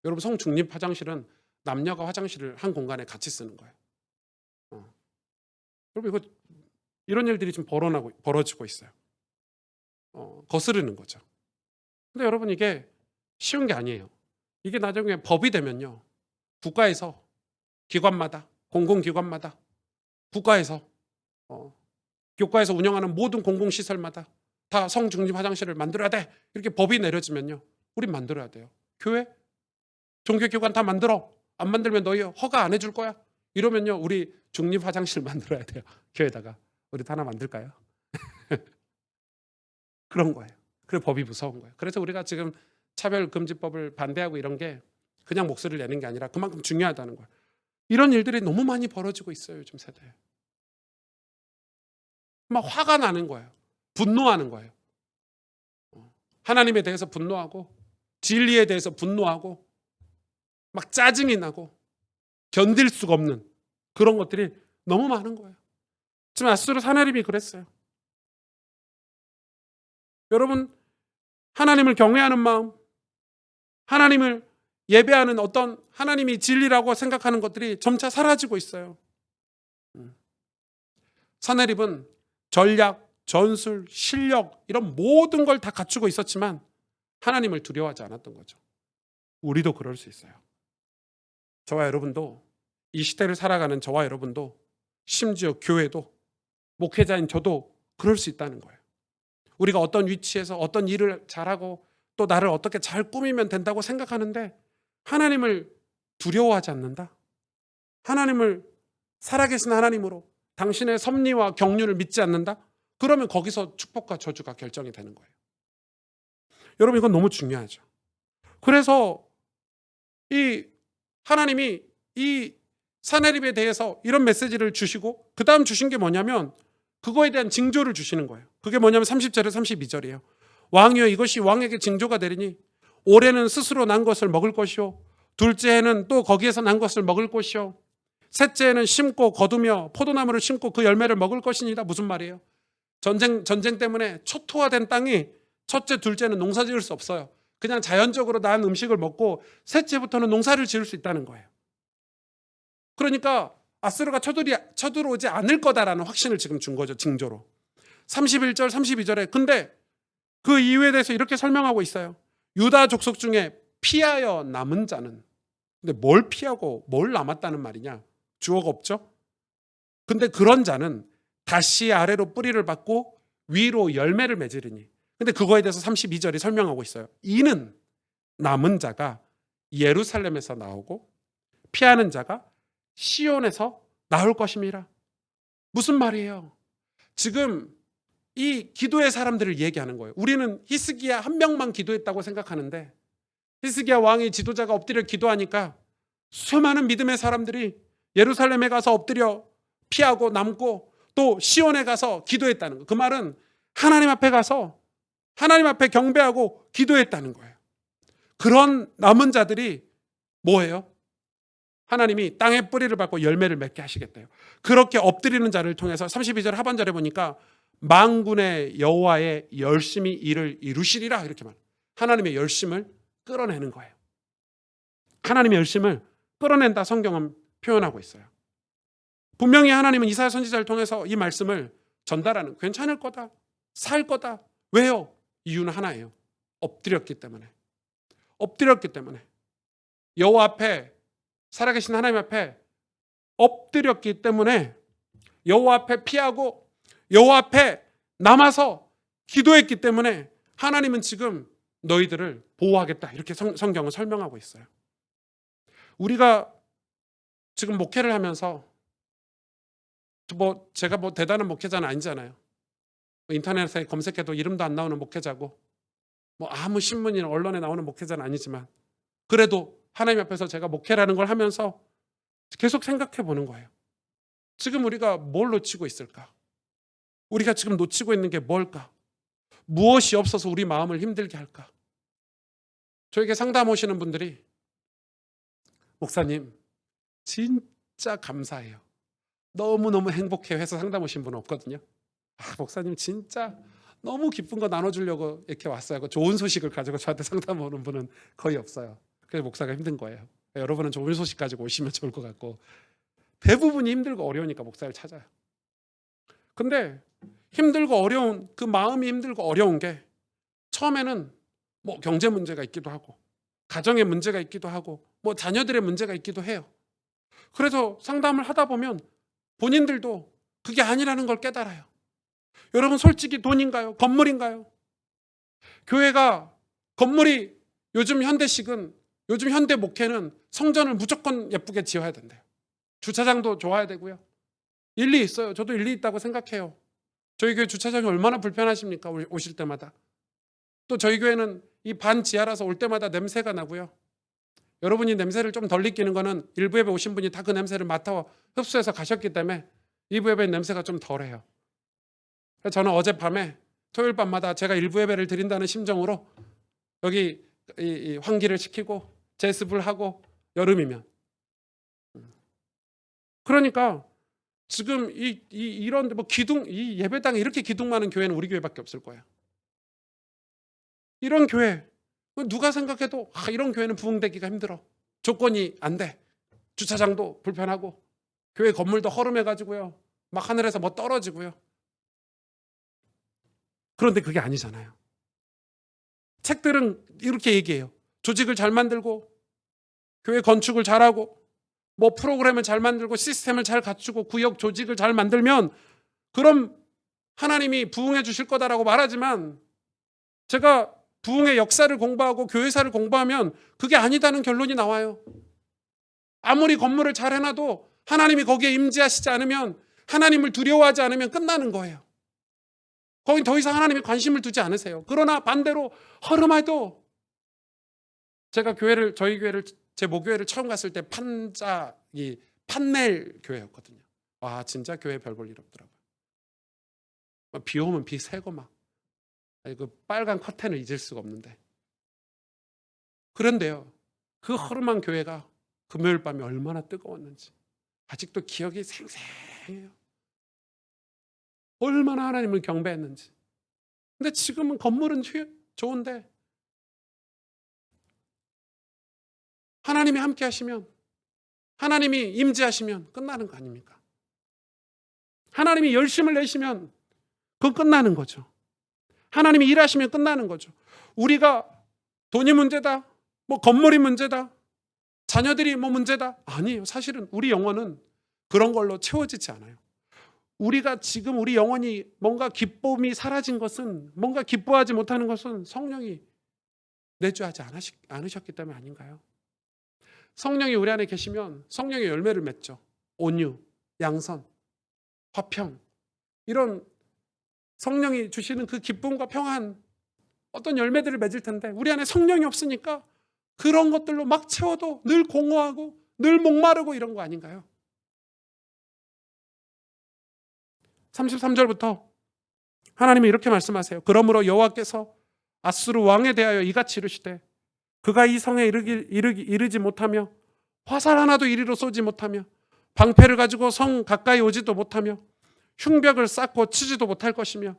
여러분, 성중립 화장실은 남녀가 화장실을 한 공간에 같이 쓰는 거예요. 여러분, 이런 일들이 지금 벌어지고 있어요. 거스르는 거죠. 근데 여러분, 이게 쉬운 게 아니에요. 이게 나중에 법이 되면요, 국가에서 기관마다, 공공기관마다, 국가에서 교과에서 운영하는 모든 공공시설마다 다 성중립 화장실을 만들어야 돼, 이렇게 법이 내려지면요, 우린 만들어야 돼요. 교회, 종교기관 다 만들어. 안 만들면 너희 허가 안 해줄 거야. 이러면요, 우리 중립 화장실 만들어야 돼요. 교회에다가. 우리도 하나 만들까요? 그런 거예요. 그래, 법이 무서운 거예요. 그래서 우리가 지금 차별금지법을 반대하고 이런 게 그냥 목소리를 내는 게 아니라 그만큼 중요하다는 거예요. 이런 일들이 너무 많이 벌어지고 있어요, 요즘 세대에. 막 화가 나는 거예요. 분노하는 거예요. 하나님에 대해서 분노하고, 진리에 대해서 분노하고, 막 짜증이 나고, 견딜 수가 없는 그런 것들이 너무 많은 거예요. 지금 아수르 사내립이 그랬어요. 여러분, 하나님을 경외하는 마음, 하나님을 예배하는 어떤 하나님이 진리라고 생각하는 것들이 점차 사라지고 있어요. 사내립은 전략, 전술, 실력, 이런 모든 걸 다 갖추고 있었지만 하나님을 두려워하지 않았던 거죠. 우리도 그럴 수 있어요. 저와 여러분도, 이 시대를 살아가는 저와 여러분도, 심지어 교회도, 목회자인 저도 그럴 수 있다는 거예요. 우리가 어떤 위치에서 어떤 일을 잘하고 또 나를 어떻게 잘 꾸미면 된다고 생각하는데, 하나님을 두려워하지 않는다, 하나님을 살아계신 하나님으로 당신의 섭리와 경륜을 믿지 않는다, 그러면 거기서 축복과 저주가 결정이 되는 거예요. 여러분, 이건 너무 중요하죠. 그래서 이 하나님이 이 사내립에 대해서 이런 메시지를 주시고, 그 다음 주신 게 뭐냐면 그거에 대한 징조를 주시는 거예요. 그게 뭐냐면 30절에 32절이에요. 왕이여, 이것이 왕에게 징조가 되리니 올해는 스스로 난 것을 먹을 것이요, 둘째에는 또 거기에서 난 것을 먹을 것이요, 셋째에는 심고 거두며 포도나무를 심고 그 열매를 먹을 것이니다. 무슨 말이에요? 전쟁 때문에 초토화된 땅이 첫째, 둘째는 농사 지을 수 없어요. 그냥 자연적으로 난 음식을 먹고 셋째부터는 농사를 지을 수 있다는 거예요. 그러니까 아수르가 쳐들어오지 않을 거다라는 확신을 지금 준 거죠, 징조로. 31절, 32절에. 근데 그 이유에 대해서 이렇게 설명하고 있어요. 유다 족속 중에 피하여 남은 자는, 근데 뭘 피하고 뭘 남았다는 말이냐? 주어가 없죠? 근데 그런 자는 다시 아래로 뿌리를 받고 위로 열매를 맺으리니. 근데 그거에 대해서 32절이 설명하고 있어요. 이는 남은 자가 예루살렘에서 나오고 피하는 자가 시온에서 나올 것임이라. 무슨 말이에요? 지금 이 기도의 사람들을 얘기하는 거예요. 우리는 히스기야 한 명만 기도했다고 생각하는데, 히스기야 왕이 지도자가 엎드려 기도하니까 수많은 믿음의 사람들이 예루살렘에 가서 엎드려 피하고 남고 또 시온에 가서 기도했다는 거예요. 그 말은 하나님 앞에 가서 하나님 앞에 경배하고 기도했다는 거예요. 그런 남은 자들이 뭐예요? 하나님이 땅에 뿌리를 밟고 열매를 맺게 하시겠대요. 그렇게 엎드리는 자를 통해서 32절 하반절에 보니까 만군의 여호와의 열심히 일을 이루시리라 이렇게 말. 하나님의 열심을 끌어내는 거예요. 하나님의 열심을 끌어낸다 성경은 표현하고 있어요. 분명히 하나님은 이사야 선지자를 통해서 이 말씀을 전달하는, 괜찮을 거다, 살 거다. 왜요? 이유는 하나예요. 엎드렸기 때문에. 엎드렸기 때문에. 여호와 앞에, 살아계신 하나님 앞에 엎드렸기 때문에, 여호와 앞에 피하고 여호와 앞에 남아서 기도했기 때문에 하나님은 지금 너희들을 보호하겠다 이렇게 성경은 설명하고 있어요. 우리가 지금 목회를 하면서 제가 대단한 목회자는 아니잖아요. 인터넷에 검색해도 이름도 안 나오는 목회자고 아무 신문이나 언론에 나오는 목회자는 아니지만 그래도 하나님 앞에서 제가 목회라는 걸 하면서 계속 생각해 보는 거예요. 지금 우리가 뭘 놓치고 있을까? 우리가 지금 놓치고 있는 게 뭘까? 무엇이 없어서 우리 마음을 힘들게 할까? 저에게 상담 오시는 분들이 목사님 진짜 감사해요. 너무너무 행복해요 해서 상담 오신 분은 없거든요. 목사님 진짜 너무 기쁜 거 나눠주려고 이렇게 왔어요. 좋은 소식을 가지고 저한테 상담 오는 분은 거의 없어요. 그래서 목사가 힘든 거예요. 여러분은 좋은 소식 가지고 오시면 좋을 것 같고 대부분이 힘들고 어려우니까 목사를 찾아요. 근데 힘들고 어려운 그 마음이 힘들고 어려운 게 처음에는 경제 문제가 있기도 하고 가정의 문제가 있기도 하고 자녀들의 문제가 있기도 해요. 그래서 상담을 하다 보면 본인들도 그게 아니라는 걸 깨달아요. 여러분 솔직히 돈인가요? 건물인가요? 교회가 건물이 요즘 현대식은 요즘 현대 목회는 성전을 무조건 예쁘게 지어야 된대요. 주차장도 좋아야 되고요. 일리 있어요. 저도 일리 있다고 생각해요. 저희 교회 주차장이 얼마나 불편하십니까? 오실 때마다. 또 저희 교회는 이 반 지하라서 올 때마다 냄새가 나고요. 여러분이 냄새를 좀 덜 느끼는 거는 일부 예배 오신 분이 다 그 냄새를 맡아 흡수해서 가셨기 때문에 일부 예배 냄새가 좀 덜해요. 저는 어젯밤에 토요일 밤마다 제가 일부 예배를 드린다는 심정으로 여기 이 환기를 시키고 제습을 하고 여름이면 그러니까 지금 이런 이 예배당에 이렇게 기둥 많은 교회는 우리 교회밖에 없을 거예요. 이런 교회 누가 생각해도 이런 교회는 부흥되기가 힘들어. 조건이 안 돼. 주차장도 불편하고 교회 건물도 허름해가지고요. 막 하늘에서 떨어지고요. 그런데 그게 아니잖아요. 책들은 이렇게 얘기해요. 조직을 잘 만들고 교회 건축을 잘하고 프로그램을 잘 만들고 시스템을 잘 갖추고 구역 조직을 잘 만들면 그럼 하나님이 부흥해 주실 거다라고 말하지만 제가 부흥의 역사를 공부하고 교회사를 공부하면 그게 아니다는 결론이 나와요. 아무리 건물을 잘 해놔도 하나님이 거기에 임재하시지 않으면 하나님을 두려워하지 않으면 끝나는 거예요. 거긴 더 이상 하나님이 관심을 두지 않으세요. 그러나 반대로 허름해도 제가 저희 교회를 제 모교회를 처음 갔을 때 판넬 교회였거든요. 와 진짜 교회 별 볼 일 없더라고요. 비 오면 비 새고 그 빨간 커튼을 잊을 수가 없는데 그런데요. 그 허름한 교회가 금요일 밤에 얼마나 뜨거웠는지 아직도 기억이 생생해요. 얼마나 하나님을 경배했는지. 근데 지금은 건물은 좋은데 하나님이 함께 하시면 하나님이 임재하시면 끝나는 거 아닙니까? 하나님이 열심을 내시면 그건 끝나는 거죠. 하나님이 일하시면 끝나는 거죠. 우리가 돈이 문제다, 건물이 문제다, 자녀들이 문제다. 아니에요. 사실은 우리 영혼은 그런 걸로 채워지지 않아요. 우리가 지금 우리 영혼이 뭔가 기쁨이 사라진 것은 뭔가 기뻐하지 못하는 것은 성령이 내주하지 않으셨기 때문에 아닌가요? 성령이 우리 안에 계시면 성령의 열매를 맺죠. 온유, 양선, 화평 이런 성령이 주시는 그 기쁨과 평안 어떤 열매들을 맺을 텐데 우리 안에 성령이 없으니까 그런 것들로 막 채워도 늘 공허하고 늘 목마르고 이런 거 아닌가요? 33절부터 하나님이 이렇게 말씀하세요. 그러므로 여호와께서 아수르 왕에 대하여 이같이 이르시되 그가 이 성에 이르지 못하며 화살 하나도 이리로 쏘지 못하며 방패를 가지고 성 가까이 오지도 못하며 흉벽을 쌓고 치지도 못할 것이며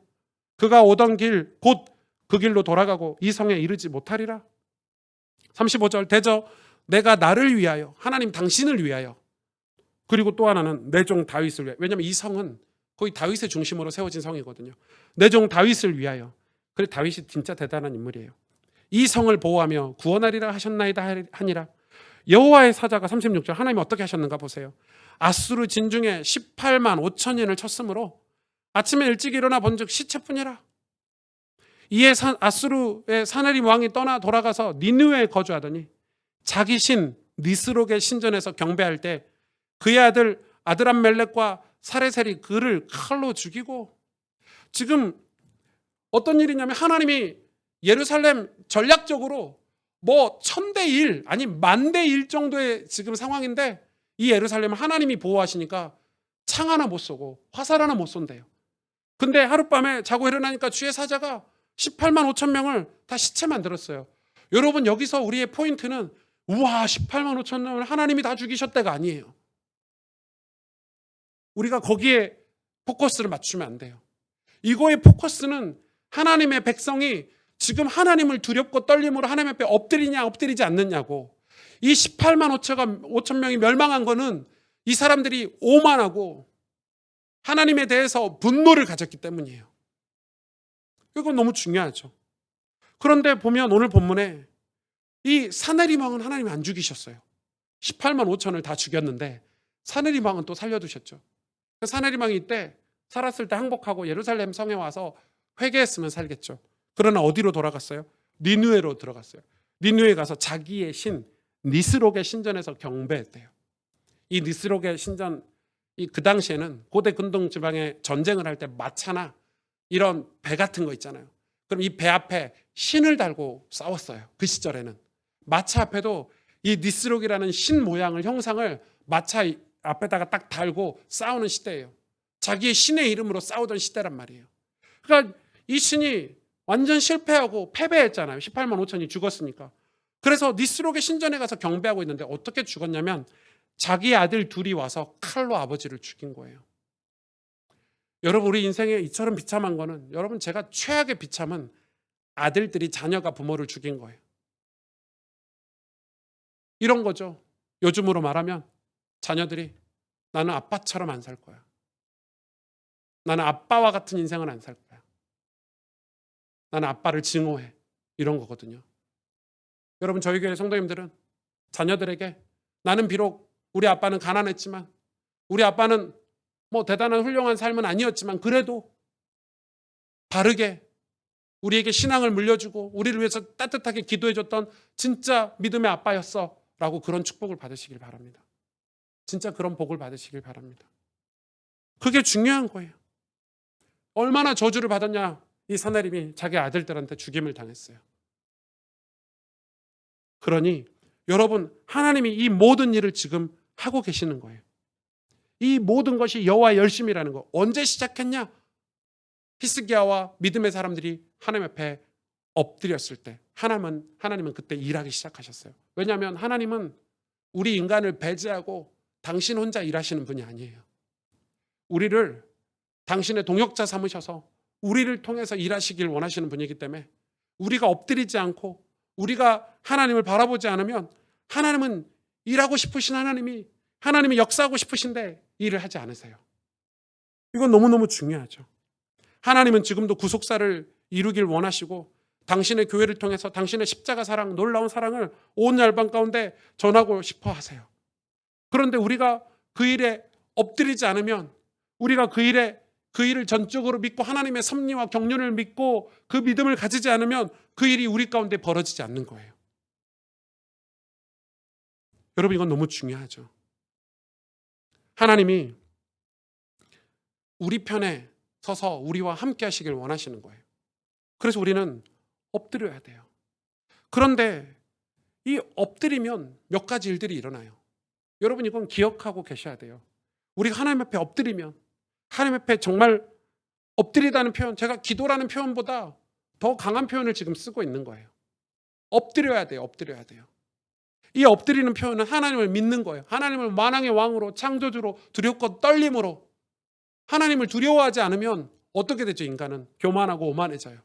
그가 오던 길 곧 그 길로 돌아가고 이 성에 이르지 못하리라. 35절 대저 내가 나를 위하여 하나님 당신을 위하여 그리고 또 하나는 내 종 다윗을 위하여 왜냐하면 이 성은 거의 다윗의 중심으로 세워진 성이거든요. 내 종 다윗을 위하여 그래 다윗이 진짜 대단한 인물이에요. 이 성을 보호하며 구원하리라 하셨나이다 하니라. 여호와의 사자가 36절 하나님이 어떻게 하셨는가 보세요. 아수르 진중에 18만 5천인을 쳤으므로 아침에 일찍 일어나 본즉 시체뿐이라. 이에 아수르의 사네립 왕이 떠나 돌아가서 니느웨에 거주하더니 자기 신 니스록의 신전에서 경배할 때 그의 아들 아드람멜렉과 사레셀이 그를 칼로 죽이고 지금 어떤 일이냐면 하나님이 예루살렘 전략적으로 뭐 1000대1 아니 10,000대1 정도의 지금 상황인데 이 예루살렘을 하나님이 보호하시니까 창 하나 못 쏘고 화살 하나 못 쏜대요. 근데 하룻밤에 자고 일어나니까 주의 사자가 18만 5천 명을 다 시체 만들었어요. 여러분 여기서 우리의 포인트는 우와 18만 5천 명을 하나님이 다 죽이셨다가 아니에요. 우리가 거기에 포커스를 맞추면 안 돼요. 이거의 포커스는 하나님의 백성이 지금 하나님을 두렵고 떨림으로 하나님 앞에 엎드리냐 엎드리지 않느냐고. 이 18만 5천 명이 멸망한 거는 이 사람들이 오만하고 하나님에 대해서 분노를 가졌기 때문이에요. 이건 너무 중요하죠. 그런데 보면 오늘 본문에 이 사네립 왕은 하나님이 안 죽이셨어요. 18만 5천을 다 죽였는데 사네립 왕은 또 살려두셨죠. 사네립 왕이 이때 살았을 때 항복하고 예루살렘 성에 와서 회개했으면 살겠죠. 그러나 어디로 돌아갔어요? 니느웨로 들어갔어요. 니느웨에 가서 자기의 신 니스록의 신전에서 경배했대요. 이 니스록의 신전 그 당시에는 고대 근동 지방에 전쟁을 할 때 마차나 이런 배 같은 거 있잖아요. 그럼 이 배 앞에 신을 달고 싸웠어요. 그 시절에는 마차 앞에도 이 니스록이라는 신 모양을 형상을 마차 앞에다가 딱 달고 싸우는 시대예요. 자기의 신의 이름으로 싸우던 시대란 말이에요. 그러니까 이 신이 완전 실패하고 패배했잖아요. 18만 5천이 죽었으니까. 그래서 니스록의 신전에 가서 경배하고 있는데 어떻게 죽었냐면 자기 아들 둘이 와서 칼로 아버지를 죽인 거예요. 여러분 우리 인생에 이처럼 비참한 거는 여러분 제가 최악의 비참은 아들들이 자녀가 부모를 죽인 거예요. 이런 거죠. 요즘으로 말하면 자녀들이 나는 아빠처럼 안 살 거야. 나는 아빠와 같은 인생은 안 살 거야. 나는 아빠를 증오해. 이런 거거든요. 여러분 저희 교회 성도님들은 자녀들에게 나는 비록 우리 아빠는 가난했지만 우리 아빠는 뭐 대단한 훌륭한 삶은 아니었지만 그래도 바르게 우리에게 신앙을 물려주고 우리를 위해서 따뜻하게 기도해줬던 진짜 믿음의 아빠였어 라고 그런 축복을 받으시길 바랍니다. 진짜 그런 복을 받으시길 바랍니다. 그게 중요한 거예요. 얼마나 저주를 받았냐. 이 사네립이 자기 아들들한테 죽임을 당했어요. 그러니 여러분 하나님이 이 모든 일을 지금 하고 계시는 거예요. 이 모든 것이 여호와의 열심이라는 거. 언제 시작했냐? 히스기야와 믿음의 사람들이 하나님 앞에 엎드렸을 때 하나님은 그때 일하기 시작하셨어요. 왜냐하면 하나님은 우리 인간을 배제하고 당신 혼자 일하시는 분이 아니에요. 우리를 당신의 동역자 삼으셔서 우리를 통해서 일하시길 원하시는 분이기 때문에 우리가 엎드리지 않고 우리가 하나님을 바라보지 않으면 하나님은 일하고 싶으신 하나님이 역사하고 싶으신데 일을 하지 않으세요. 이건 너무너무 중요하죠. 하나님은 지금도 구속사를 이루길 원하시고 당신의 교회를 통해서 당신의 십자가 사랑, 놀라운 사랑을 온 열방 가운데 전하고 싶어 하세요. 그런데 우리가 그 일에 엎드리지 않으면 우리가 그 일을 전적으로 믿고 하나님의 섭리와 경륜을 믿고 그 믿음을 가지지 않으면 그 일이 우리 가운데 벌어지지 않는 거예요. 여러분 이건 너무 중요하죠. 하나님이 우리 편에 서서 우리와 함께 하시길 원하시는 거예요. 그래서 우리는 엎드려야 돼요. 그런데 이 엎드리면 몇 가지 일들이 일어나요. 여러분 이건 기억하고 계셔야 돼요. 우리가 하나님 앞에 엎드리면 하나님 앞에 정말 엎드리다는 표현, 제가 기도라는 표현보다 더 강한 표현을 지금 쓰고 있는 거예요. 엎드려야 돼요. 엎드려야 돼요. 이 엎드리는 표현은 하나님을 믿는 거예요. 하나님을 만왕의 왕으로, 창조주로, 두렵고 떨림으로. 하나님을 두려워하지 않으면 어떻게 되죠? 인간은 교만하고 오만해져요.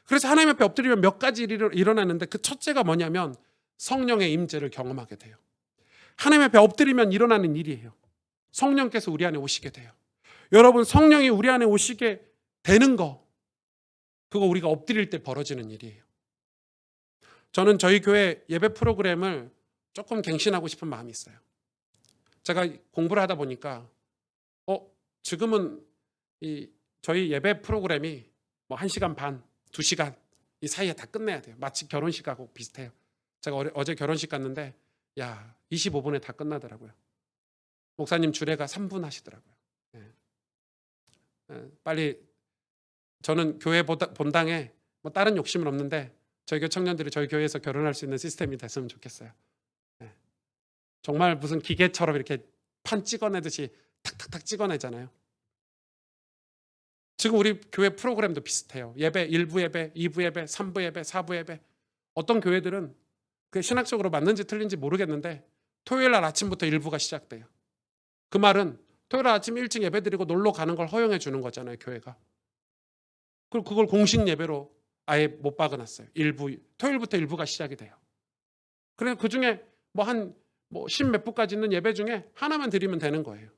그래서 하나님 앞에 엎드리면 몇 가지 일이 일어나는데 그 첫째가 뭐냐면 성령의 임재를 경험하게 돼요. 하나님 앞에 엎드리면 일어나는 일이에요. 성령께서 우리 안에 오시게 돼요. 여러분, 성령이 우리 안에 오시게 되는 거, 그거 우리가 엎드릴 때 벌어지는 일이에요. 저는 저희 교회 예배 프로그램을 조금 갱신하고 싶은 마음이 있어요. 제가 공부를 하다 보니까 지금은 저희 예배 프로그램이 뭐 1시간 반, 2시간 이 사이에 다 끝내야 돼요. 마치 결혼식하고 비슷해요. 제가 어제 결혼식 갔는데 25분에 다 끝나더라고요. 목사님 주례가 3분 하시더라고요. 빨리 저는 교회 본당에 뭐 다른 욕심은 없는데 저희 교회 청년들이 저희 교회에서 결혼할 수 있는 시스템이 됐으면 좋겠어요. 정말 무슨 기계처럼 이렇게 판 찍어내듯이 탁탁탁 찍어내잖아요. 지금 우리 교회 프로그램도 비슷해요. 예배 1부 예배, 2부 예배, 3부 예배, 4부 예배. 어떤 교회들은 그게 신학적으로 맞는지 틀린지 모르겠는데 토요일 날 아침부터 1부가 시작돼요. 그 말은 토요일 아침 일찍 예배 드리고 놀러 가는 걸 허용해 주는 거잖아요, 교회가. 그리고 그걸 공식 예배로 아예 못 박아놨어요. 토요일부터 1부가 시작이 돼요. 그래서 그 중에 뭐 한 10몇 부까지 있는 예배 중에 하나만 드리면 되는 거예요.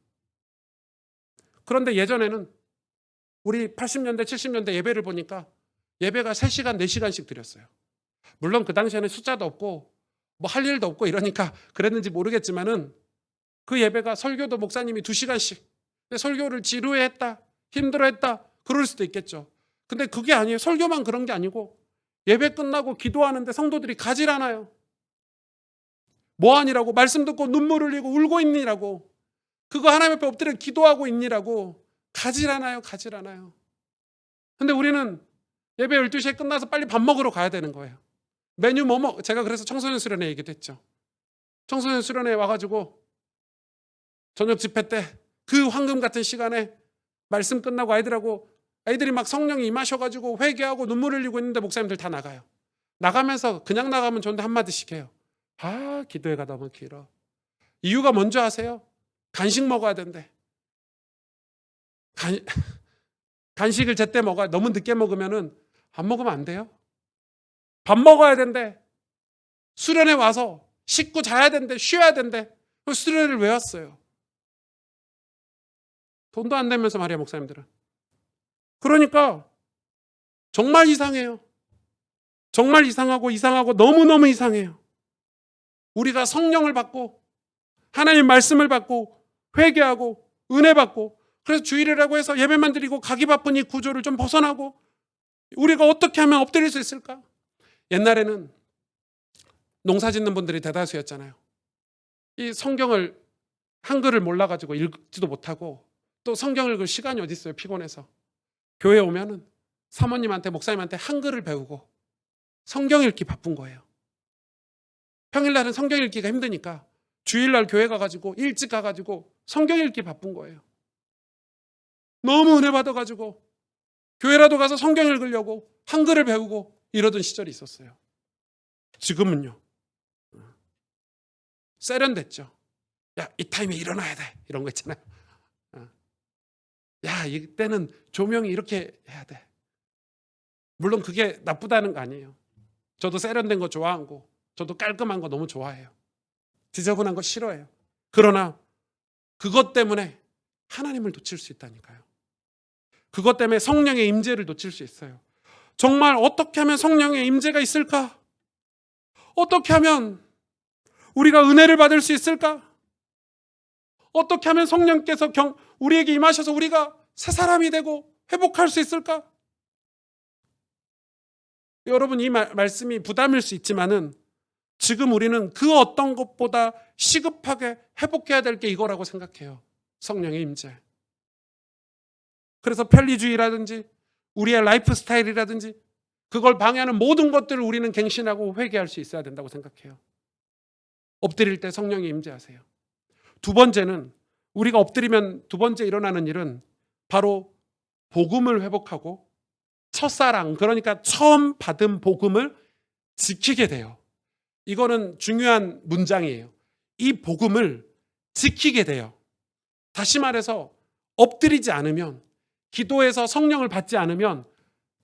그런데 예전에는 우리 80년대, 70년대 예배를 보니까 예배가 3시간, 4시간씩 드렸어요. 물론 그 당시에는 숫자도 없고 뭐 할 일도 없고 이러니까 그랬는지 모르겠지만은 그 예배가 설교도 목사님이 2시간씩 설교를 지루해했다, 힘들어했다 그럴 수도 있겠죠. 근데 그게 아니에요. 설교만 그런 게 아니고 예배 끝나고 기도하는데 성도들이 가질 않아요. 뭐하니라고, 말씀 듣고 눈물 흘리고 울고 있니라고, 그거 하나님 앞에 엎드려 기도하고 있니라고 가질 않아요. 근데 우리는 예배 12시에 끝나서 빨리 밥 먹으러 가야 되는 거예요. 메뉴 제가 그래서 청소년 수련회 얘기도 했죠. 청소년 수련회 와가지고 저녁 집회 때 그 황금 같은 시간에 말씀 끝나고 아이들이 막 성령이 임하셔가지고 회개하고 눈물 흘리고 있는데 목사님들 다 나가요. 나가면서 그냥 나가면 좋은데 한마디씩 해요. 기도회가 너무 길어. 이유가 뭔지 아세요? 간식 먹어야 된대. 간식을 제때 먹어야, 너무 늦게 먹으면은 안 먹으면 안 돼요. 밥 먹어야 된대. 수련회 와서 씻고 자야 된대. 쉬어야 된대. 수련회를 왜 왔어요? 돈도 안 내면서 말이야, 목사님들은. 그러니까 정말 이상해요. 정말 이상하고 너무너무 이상해요. 우리가 성령을 받고 하나님 말씀을 받고 회개하고 은혜 받고, 그래서 주일이라고 해서 예배만 드리고 가기 바쁜 이 구조를 좀 벗어나고 우리가 어떻게 하면 엎드릴 수 있을까? 옛날에는 농사 짓는 분들이 대다수였잖아요. 이 성경을 한글을 몰라가지고 읽지도 못하고 또 성경을 읽을 시간이 어디 있어요, 피곤해서. 교회 오면은 사모님한테, 목사님한테 한글을 배우고 성경 읽기 바쁜 거예요. 평일날은 성경 읽기가 힘드니까 주일날 교회 가가지고 일찍 가가지고 성경 읽기 바쁜 거예요. 너무 은혜 받아가지고 교회라도 가서 성경 읽으려고 한글을 배우고 이러던 시절이 있었어요. 지금은요, 세련됐죠. 이 타임에 일어나야 돼, 이런 거 있잖아요. 이때는 조명이 이렇게 해야 돼. 물론 그게 나쁘다는 거 아니에요. 저도 세련된 거 좋아하고 저도 깔끔한 거 너무 좋아해요. 지저분한 거 싫어해요. 그러나 그것 때문에 하나님을 놓칠 수 있다니까요. 그것 때문에 성령의 임재를 놓칠 수 있어요. 정말 어떻게 하면 성령의 임재가 있을까? 어떻게 하면 우리가 은혜를 받을 수 있을까? 어떻게 하면 성령께서 우리에게 임하셔서 우리가 새 사람이 되고 회복할 수 있을까? 여러분, 이 말씀이 부담일 수 있지만은 지금 우리는 그 어떤 것보다 시급하게 회복해야 될 게 이거라고 생각해요. 성령의 임재. 그래서 편리주의라든지 우리의 라이프 스타일이라든지 그걸 방해하는 모든 것들을 우리는 갱신하고 회개할 수 있어야 된다고 생각해요. 엎드릴 때 성령이 임재하세요. 두 번째는, 우리가 엎드리면 두 번째 일어나는 일은 바로 복음을 회복하고 첫사랑, 그러니까 처음 받은 복음을 지키게 돼요. 이거는 중요한 문장이에요. 이 복음을 지키게 돼요. 다시 말해서 엎드리지 않으면, 기도해서 성령을 받지 않으면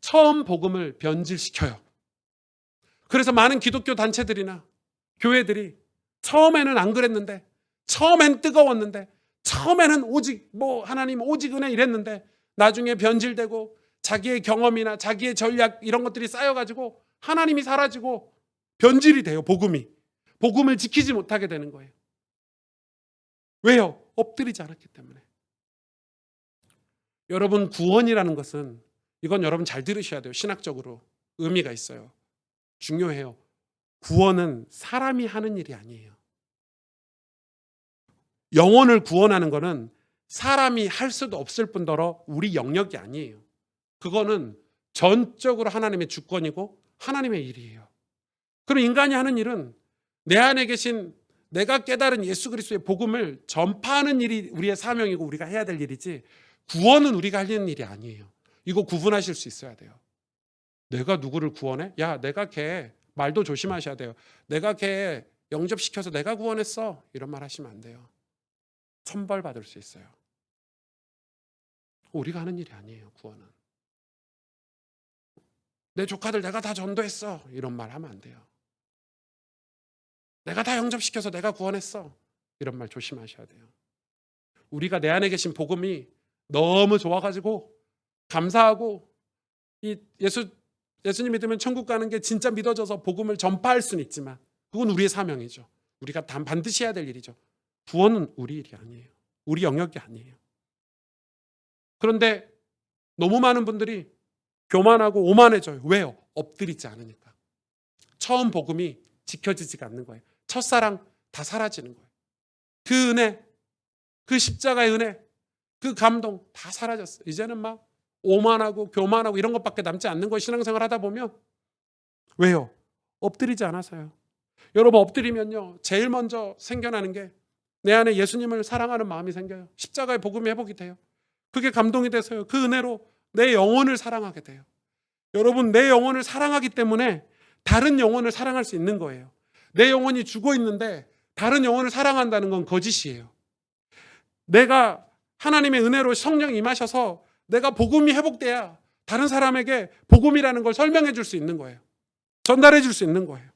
처음 복음을 변질시켜요. 그래서 많은 기독교 단체들이나 교회들이 처음에는 안 그랬는데, 처음엔 뜨거웠는데, 처음에는 오직 하나님 오직 은혜 이랬는데 나중에 변질되고 자기의 경험이나 자기의 전략 이런 것들이 쌓여가지고 하나님이 사라지고 변질이 돼요. 복음을 지키지 못하게 되는 거예요. 왜요? 엎드리지 않았기 때문에. 여러분, 구원이라는 것은, 이건 여러분 잘 들으셔야 돼요. 신학적으로 의미가 있어요. 중요해요. 구원은 사람이 하는 일이 아니에요. 영혼을 구원하는 것은 사람이 할 수도 없을 뿐더러 우리 영역이 아니에요. 그거는 전적으로 하나님의 주권이고 하나님의 일이에요. 그럼 인간이 하는 일은 내 안에 계신 내가 깨달은 예수 그리스도의 복음을 전파하는 일이 우리의 사명이고 우리가 해야 될 일이지, 구원은 우리가 하는 일이 아니에요. 이거 구분하실 수 있어야 돼요. 내가 누구를 구원해? 야, 내가 걔, 말도 조심하셔야 돼요. 내가 걔 영접시켜서 내가 구원했어, 이런 말 하시면 안 돼요. 천벌받을 수 있어요. 우리가 하는 일이 아니에요. 구원은. 내 조카들 내가 다 전도했어, 이런 말 하면 안 돼요. 내가 다 영접시켜서 내가 구원했어, 이런 말 조심하셔야 돼요. 우리가 내 안에 계신 복음이 너무 좋아가지고 감사하고 예수님 믿으면 천국 가는 게 진짜 믿어져서 복음을 전파할 수는 있지만 그건 우리의 사명이죠. 우리가 반드시 해야 될 일이죠. 구원은 우리 일이 아니에요. 우리 영역이 아니에요. 그런데 너무 많은 분들이 교만하고 오만해져요. 왜요? 엎드리지 않으니까. 처음 복음이 지켜지지가 않는 거예요. 첫사랑 다 사라지는 거예요. 그 은혜, 그 십자가의 은혜, 그 감동 다 사라졌어요. 이제는 막 오만하고 교만하고 이런 것밖에 남지 않는 거예요. 신앙생활 하다 보면. 왜요? 엎드리지 않아서요. 여러분, 엎드리면요, 제일 먼저 생겨나는 게 내 안에 예수님을 사랑하는 마음이 생겨요. 십자가의 복음이 회복이 돼요. 그게 감동이 돼서요. 그 은혜로 내 영혼을 사랑하게 돼요. 여러분, 내 영혼을 사랑하기 때문에 다른 영혼을 사랑할 수 있는 거예요. 내 영혼이 죽어 있는데 다른 영혼을 사랑한다는 건 거짓이에요. 내가 하나님의 은혜로 성령이 임하셔서 내가 복음이 회복돼야 다른 사람에게 복음이라는 걸 설명해 줄 수 있는 거예요. 전달해 줄 수 있는 거예요.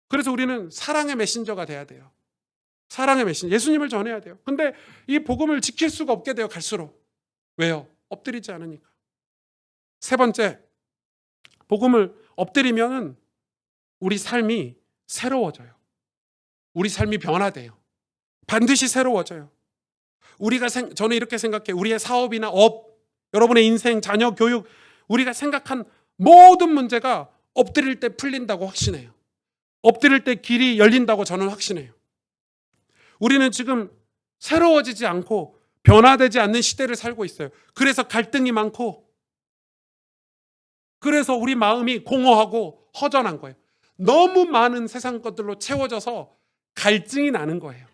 그래서 우리는 사랑의 메신저가 돼야 돼요. 사랑의 메신저, 예수님을 전해야 돼요. 근데 이 복음을 지킬 수가 없게 돼요, 갈수록. 왜요? 엎드리지 않으니까. 세 번째, 복음을 엎드리면 우리 삶이 새로워져요. 우리 삶이 변화돼요. 반드시 새로워져요. 저는 이렇게 생각해요. 우리의 사업이나 업, 여러분의 인생, 자녀, 교육, 우리가 생각한 모든 문제가 엎드릴 때 풀린다고 확신해요. 엎드릴 때 길이 열린다고 저는 확신해요. 우리는 지금 새로워지지 않고 변화되지 않는 시대를 살고 있어요. 그래서 갈등이 많고, 그래서 우리 마음이 공허하고 허전한 거예요. 너무 많은 세상 것들로 채워져서 갈증이 나는 거예요.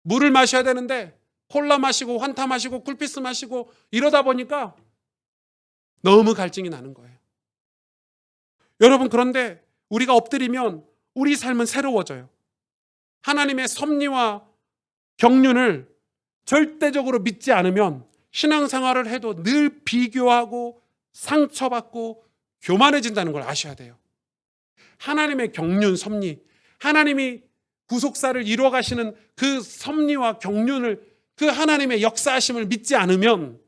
물을 마셔야 되는데 콜라 마시고 환타 마시고 쿨피스 마시고 이러다 보니까 너무 갈증이 나는 거예요. 여러분, 그런데 우리가 엎드리면 우리 삶은 새로워져요. 하나님의 섭리와 경륜을 절대적으로 믿지 않으면 신앙생활을 해도 늘 비교하고 상처받고 교만해진다는 걸 아셔야 돼요. 하나님의 경륜, 섭리, 하나님이 구속사를 이루어 가시는 그 섭리와 경륜을, 그 하나님의 역사하심을 믿지 않으면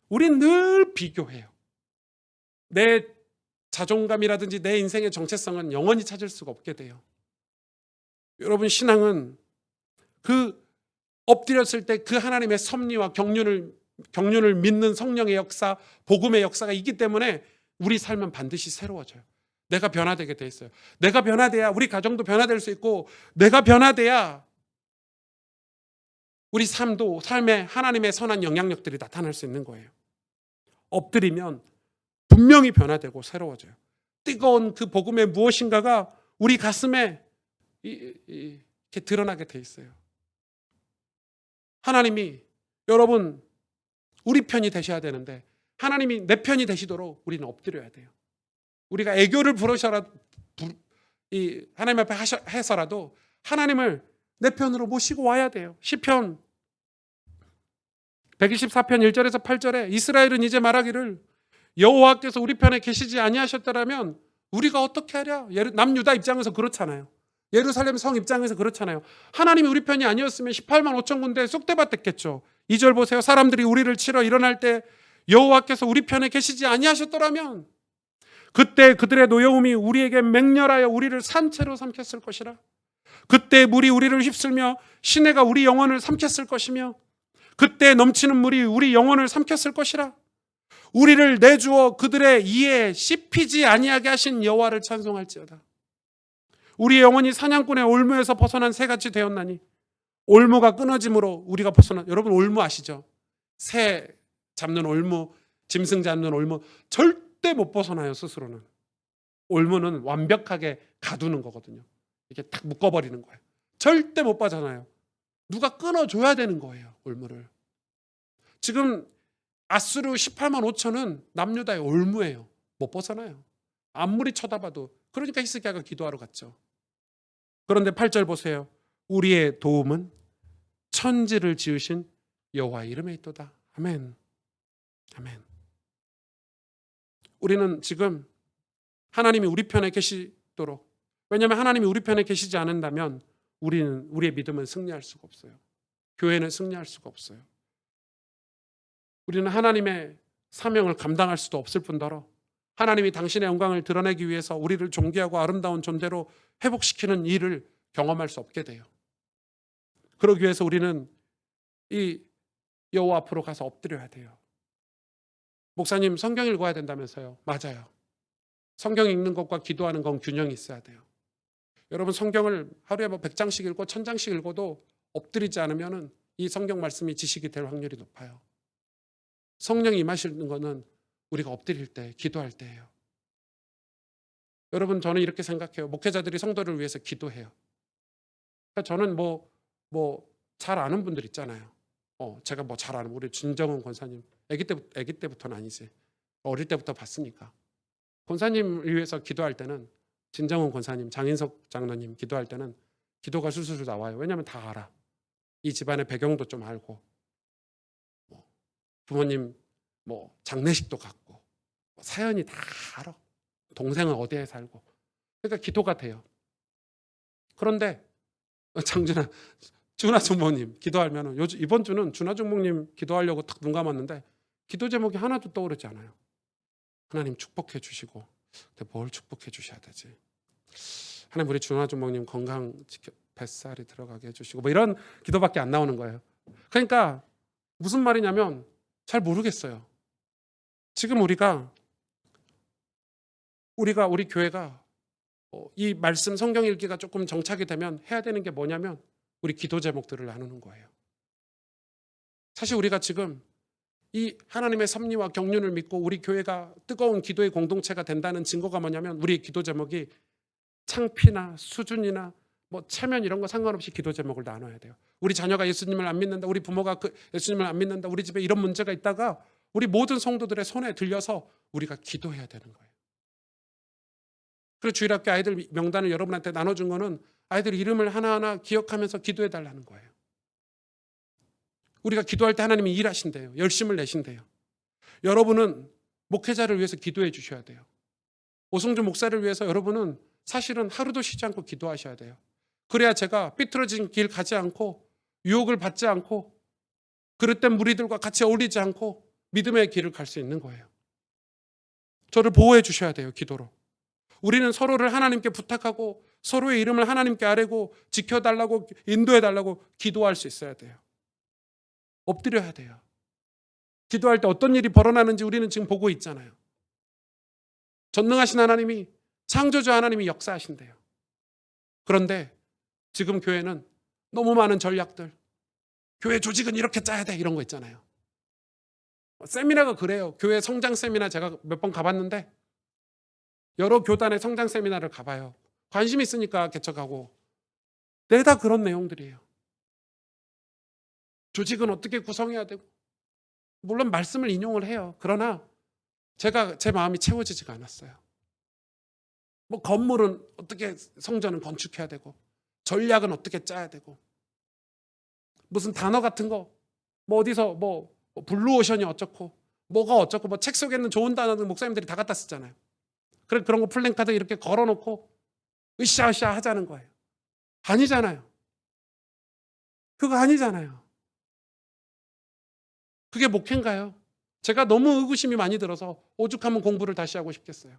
우린 늘 비교해요. 내 자존감이라든지 내 인생의 정체성은 영원히 찾을 수가 없게 돼요. 여러분, 신앙은 그 엎드렸을 때 그 하나님의 섭리와 경륜을 믿는 성령의 역사, 복음의 역사가 있기 때문에 우리 삶은 반드시 새로워져요. 내가 변화되게 돼 있어요. 내가 변화돼야 우리 가정도 변화될 수 있고, 내가 변화돼야 우리 삶에 하나님의 선한 영향력들이 나타날 수 있는 거예요. 엎드리면 분명히 변화되고 새로워져요. 뜨거운 그 복음의 무엇인가가 우리 가슴에 이렇게 드러나게 돼 있어요. 하나님이, 여러분, 우리 편이 되셔야 되는데 하나님이 내 편이 되시도록 우리는 엎드려야 돼요. 우리가 애교를 이 하나님 앞에 해서라도 하나님을 내 편으로 모시고 와야 돼요. 시편 124편 1절에서 8절에 이스라엘은 이제 말하기를 여호와께서 우리 편에 계시지 아니하셨더라면 우리가 어떻게 하랴? 남유다 입장에서 그렇잖아요. 예루살렘 성 입장에서 그렇잖아요. 하나님이 우리 편이 아니었으면 18만 5천 군데 쑥대밭 됐겠죠. 2절 보세요. 사람들이 우리를 치러 일어날 때 여호와께서 우리 편에 계시지 아니하셨더라면 그때 그들의 노여움이 우리에게 맹렬하여 우리를 산채로 삼켰을 것이라. 그때 물이 우리를 휩쓸며 시내가 우리 영혼을 삼켰을 것이며 그때 넘치는 물이 우리 영혼을 삼켰을 것이라. 우리를 내주어 그들의 이에 씹히지 아니하게 하신 여호와를 찬송할지어다. 우리의 영혼이 사냥꾼의 올무에서 벗어난 새같이 되었나니 올무가 끊어짐으로 우리가 벗어난. 여러분 올무 아시죠? 새 잡는 올무, 짐승 잡는 올무 절대 못 벗어나요. 스스로는. 올무는 완벽하게 가두는 거거든요. 이렇게 딱 묶어버리는 거예요. 절대 못 벗어나요. 누가 끊어줘야 되는 거예요. 올무를. 지금 아수르 18만 5천은 남유다의 올무예요. 못 벗어나요. 아무리 쳐다봐도. 그러니까 히스기야가 기도하러 갔죠. 그런데 8절 보세요. 우리의 도움은 천지를 지으신 여호와의 이름에 있도다. 아멘. 아멘. 우리는 지금 하나님이 우리 편에 계시도록, 왜냐하면 하나님이 우리 편에 계시지 않는다면 우리의 믿음은 승리할 수가 없어요. 교회는 승리할 수가 없어요. 우리는 하나님의 사명을 감당할 수도 없을 뿐더러 하나님이 당신의 영광을 드러내기 위해서 우리를 존귀하고 아름다운 존재로 회복시키는 일을 경험할 수 없게 돼요. 그러기 위해서 우리는 이 여호와 앞으로 가서 엎드려야 돼요. 목사님 성경 읽어야 된다면서요. 맞아요. 성경 읽는 것과 기도하는 건 균형이 있어야 돼요. 여러분 성경을 하루에 100장씩 읽고 1000장씩 읽어도 엎드리지 않으면 이 성경 말씀이 지식이 될 확률이 높아요. 성령이 임하시는 것은 우리가 엎드릴 때, 기도할 때예요. 여러분 저는 이렇게 생각해요. 목회자들이 성도를 위해서 기도해요. 그러니까 저는 잘 아는 분들 있잖아요. 제가 잘 아는 우리 진정훈 권사님, 아기 때부터는 아니지. 어릴 때부터 봤으니까. 권사님을 위해서 기도할 때는 진정훈 권사님, 장인석 장로님 기도할 때는 기도가 술술 나와요. 왜냐하면 다 알아. 이 집안의 배경도 좀 알고, 부모님 장례식도 갔고, 사연이 다 알아. 동생은 어디에 살고. 그러니까 기도가 돼요. 그런데 준하 중목님 기도하면 이번 주는 준하 중목님 기도하려고 딱 눈 감았는데 기도 제목이 하나도 떠오르지 않아요. 하나님 축복해 주시고, 근데 뭘 축복해 주셔야 되지? 하나님 우리 준하 중목님 건강 뱃살이 들어가게 해주시고 이런 기도밖에 안 나오는 거예요. 그러니까 무슨 말이냐면 잘 모르겠어요. 지금 우리 교회가 이 말씀 성경 읽기가 조금 정착이 되면 해야 되는 게 뭐냐면 우리 기도 제목들을 나누는 거예요. 사실 우리가 지금 이 하나님의 섭리와 경륜을 믿고 우리 교회가 뜨거운 기도의 공동체가 된다는 증거가 뭐냐면 우리의 기도 제목이 창피나 수준이나 체면 이런 거 상관없이 기도 제목을 나눠야 돼요. 우리 자녀가 예수님을 안 믿는다, 우리 부모가 예수님을 안 믿는다, 우리 집에 이런 문제가 있다가 우리 모든 성도들의 손에 들려서 우리가 기도해야 되는 거예요. 그리고 주일학교 아이들 명단을 여러분한테 나눠준 거는 아이들 이름을 하나하나 기억하면서 기도해 달라는 거예요. 우리가 기도할 때 하나님이 일하신대요. 열심을 내신대요. 여러분은 목회자를 위해서 기도해 주셔야 돼요. 오승준 목사를 위해서 여러분은 사실은 하루도 쉬지 않고 기도하셔야 돼요. 그래야 제가 삐뚤어진 길 가지 않고 유혹을 받지 않고 그릇된 무리들과 같이 어울리지 않고 믿음의 길을 갈 수 있는 거예요. 저를 보호해 주셔야 돼요. 기도로. 우리는 서로를 하나님께 부탁하고 서로의 이름을 하나님께 아뢰고 지켜달라고 인도해달라고 기도할 수 있어야 돼요. 엎드려야 돼요. 기도할 때 어떤 일이 벌어나는지 우리는 지금 보고 있잖아요. 전능하신 하나님이, 창조주 하나님이 역사하신대요. 그런데 지금 교회는 너무 많은 전략들, 교회 조직은 이렇게 짜야 돼 이런 거 있잖아요. 세미나가 그래요. 교회 성장 세미나 제가 몇 번 가봤는데 여러 교단의 성장 세미나를 가봐요. 관심 있으니까 개척하고 내다 그런 내용들이에요. 조직은 어떻게 구성해야 되고 물론 말씀을 인용을 해요. 그러나 제 마음이 채워지지가 않았어요. 뭐 건물은 어떻게 성전은 건축해야 되고 전략은 어떻게 짜야 되고 무슨 단어 같은 거 뭐 어디서 뭐 블루오션이 어쩌고 뭐가 어쩌고 뭐 책 속에 있는 좋은 단어는 목사님들이 다 갖다 쓰잖아요. 그런 거 플랜카드 이렇게 걸어놓고 으쌰으쌰 하자는 거예요. 아니잖아요. 그거 아니잖아요. 그게 목회인가요? 제가 너무 의구심이 많이 들어서 오죽하면 공부를 다시 하고 싶겠어요.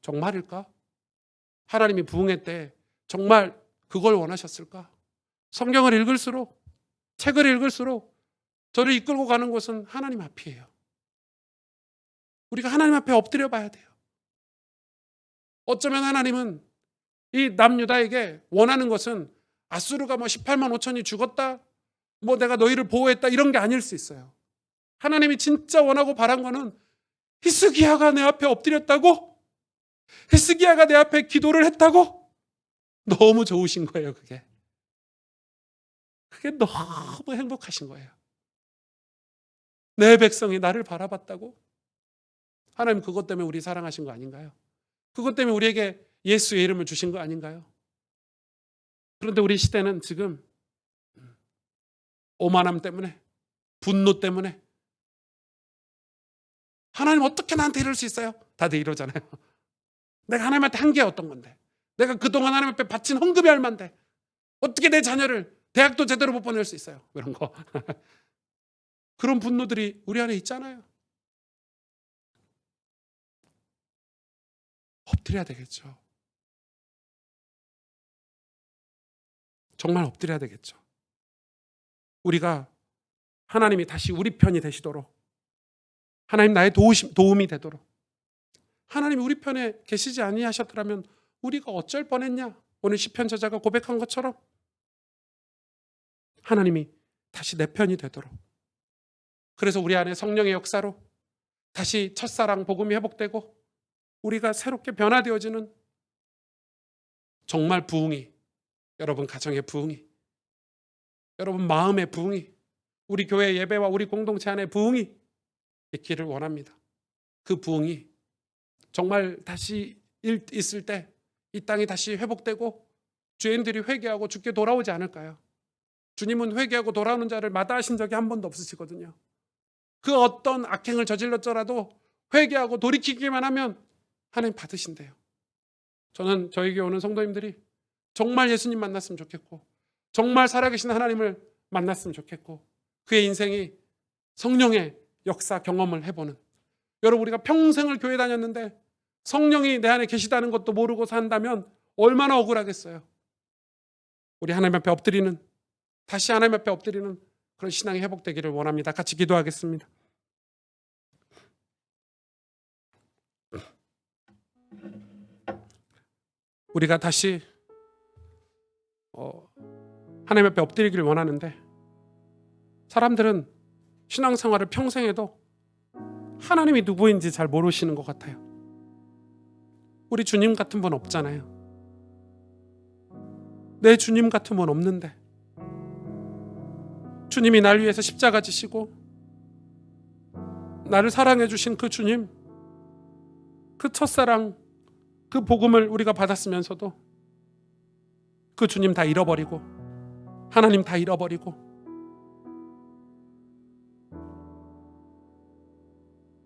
정말일까? 하나님이 부흥회 때 정말 그걸 원하셨을까? 성경을 읽을수록, 책을 읽을수록 저를 이끌고 가는 곳은 하나님 앞이에요. 우리가 하나님 앞에 엎드려 봐야 돼요. 어쩌면 하나님은 이 남유다에게 원하는 것은 아수르가 뭐 18만 5천이 죽었다, 뭐 내가 너희를 보호했다 이런 게 아닐 수 있어요. 하나님이 진짜 원하고 바란 거는 히스기야가 내 앞에 엎드렸다고? 히스기야가 내 앞에 기도를 했다고? 너무 좋으신 거예요, 그게. 그게 너무 행복하신 거예요. 내 백성이 나를 바라봤다고? 하나님 그것 때문에 우리 사랑하신 거 아닌가요? 그것 때문에 우리에게 예수의 이름을 주신 거 아닌가요? 그런데 우리 시대는 지금 오만함 때문에, 분노 때문에 하나님 어떻게 나한테 이럴 수 있어요? 다들 이러잖아요. 내가 하나님한테 한 게 어떤 건데, 내가 그동안 하나님 앞에 바친 헌금이 얼만데 어떻게 내 자녀를 대학도 제대로 못 보낼 수 있어요? 이런 거. 그런 분노들이 우리 안에 있잖아요. 엎드려야 되겠죠. 정말 엎드려야 되겠죠. 우리가 하나님이 다시 우리 편이 되시도록, 하나님 나의 도움이 되도록, 하나님이 우리 편에 계시지 아니하셨더라면 우리가 어쩔 뻔했냐? 오늘 시편 저자가 고백한 것처럼 하나님이 다시 내 편이 되도록, 그래서 우리 안에 성령의 역사로 다시 첫사랑 복음이 회복되고 우리가 새롭게 변화되어지는 정말 부흥이, 여러분 가정의 부흥이, 여러분 마음의 부흥이, 우리 교회 예배와 우리 공동체 안에 부흥이 있기를 원합니다. 그 부흥이 정말 다시 있을 때 이 땅이 다시 회복되고 죄인들이 회개하고 주께 돌아오지 않을까요? 주님은 회개하고 돌아오는 자를 마다하신 적이 한 번도 없으시거든요. 그 어떤 악행을 저질렀더라도 회개하고 돌이키기만 하면 하나님 받으신대요. 저는 저희 교회 오는 성도님들이 정말 예수님 만났으면 좋겠고, 정말 살아계신 하나님을 만났으면 좋겠고, 그의 인생이 성령의 역사 경험을 해보는, 여러분 우리가 평생을 교회 다녔는데 성령이 내 안에 계시다는 것도 모르고 산다면 얼마나 억울하겠어요. 우리 하나님 앞에 엎드리는, 다시 하나님 앞에 엎드리는 그런 신앙이 회복되기를 원합니다. 같이 기도하겠습니다. 우리가 다시 하나님 앞에 엎드리기를 원하는데, 사람들은 신앙생활을 평생 해도 하나님이 누구인지 잘 모르시는 것 같아요. 우리 주님 같은 분 없잖아요. 내 주님 같은 분 없는데, 주님이 날 위해서 십자가 지시고 나를 사랑해 주신 그 주님, 그 첫사랑, 그 복음을 우리가 받았으면서도 그 주님 다 잃어버리고, 하나님 다 잃어버리고,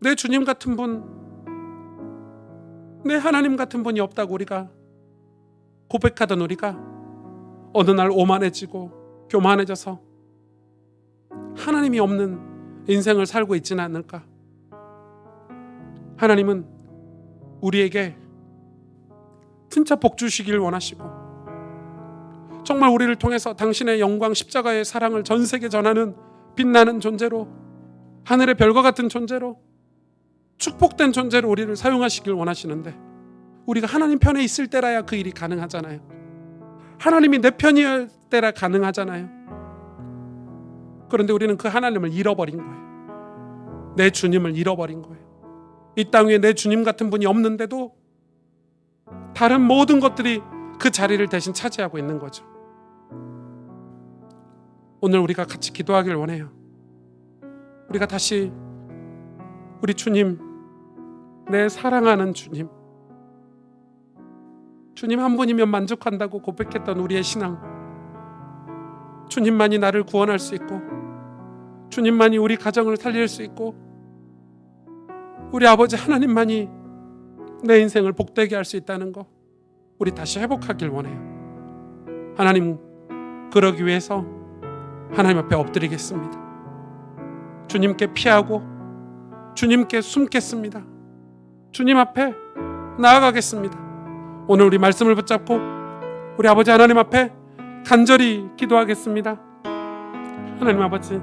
내 주님 같은 분, 내 하나님 같은 분이 없다고 우리가 고백하던 우리가 어느 날 오만해지고 교만해져서 하나님이 없는 인생을 살고 있지는 않을까? 하나님은 우리에게 진짜 복 주시길 원하시고, 정말 우리를 통해서 당신의 영광 십자가의 사랑을 전 세계 전하는 빛나는 존재로, 하늘의 별과 같은 존재로, 축복된 존재로 우리를 사용하시길 원하시는데, 우리가 하나님 편에 있을 때라야 그 일이 가능하잖아요. 하나님이 내 편일 때라 가능하잖아요. 그런데 우리는 그 하나님을 잃어버린 거예요. 내 주님을 잃어버린 거예요. 이 땅 위에 내 주님 같은 분이 없는데도 다른 모든 것들이 그 자리를 대신 차지하고 있는 거죠. 오늘 우리가 같이 기도하길 원해요. 우리가 다시 우리 주님, 내 사랑하는 주님, 주님 한 분이면 만족한다고 고백했던 우리의 신앙, 주님만이 나를 구원할 수 있고 주님만이 우리 가정을 살릴 수 있고 우리 아버지 하나님만이 내 인생을 복되게 할 수 있다는 거 우리 다시 회복하길 원해요. 하나님, 그러기 위해서 하나님 앞에 엎드리겠습니다. 주님께 피하고 주님께 숨겠습니다. 주님 앞에 나아가겠습니다. 오늘 우리 말씀을 붙잡고 우리 아버지 하나님 앞에 간절히 기도하겠습니다. 하나님 아버지,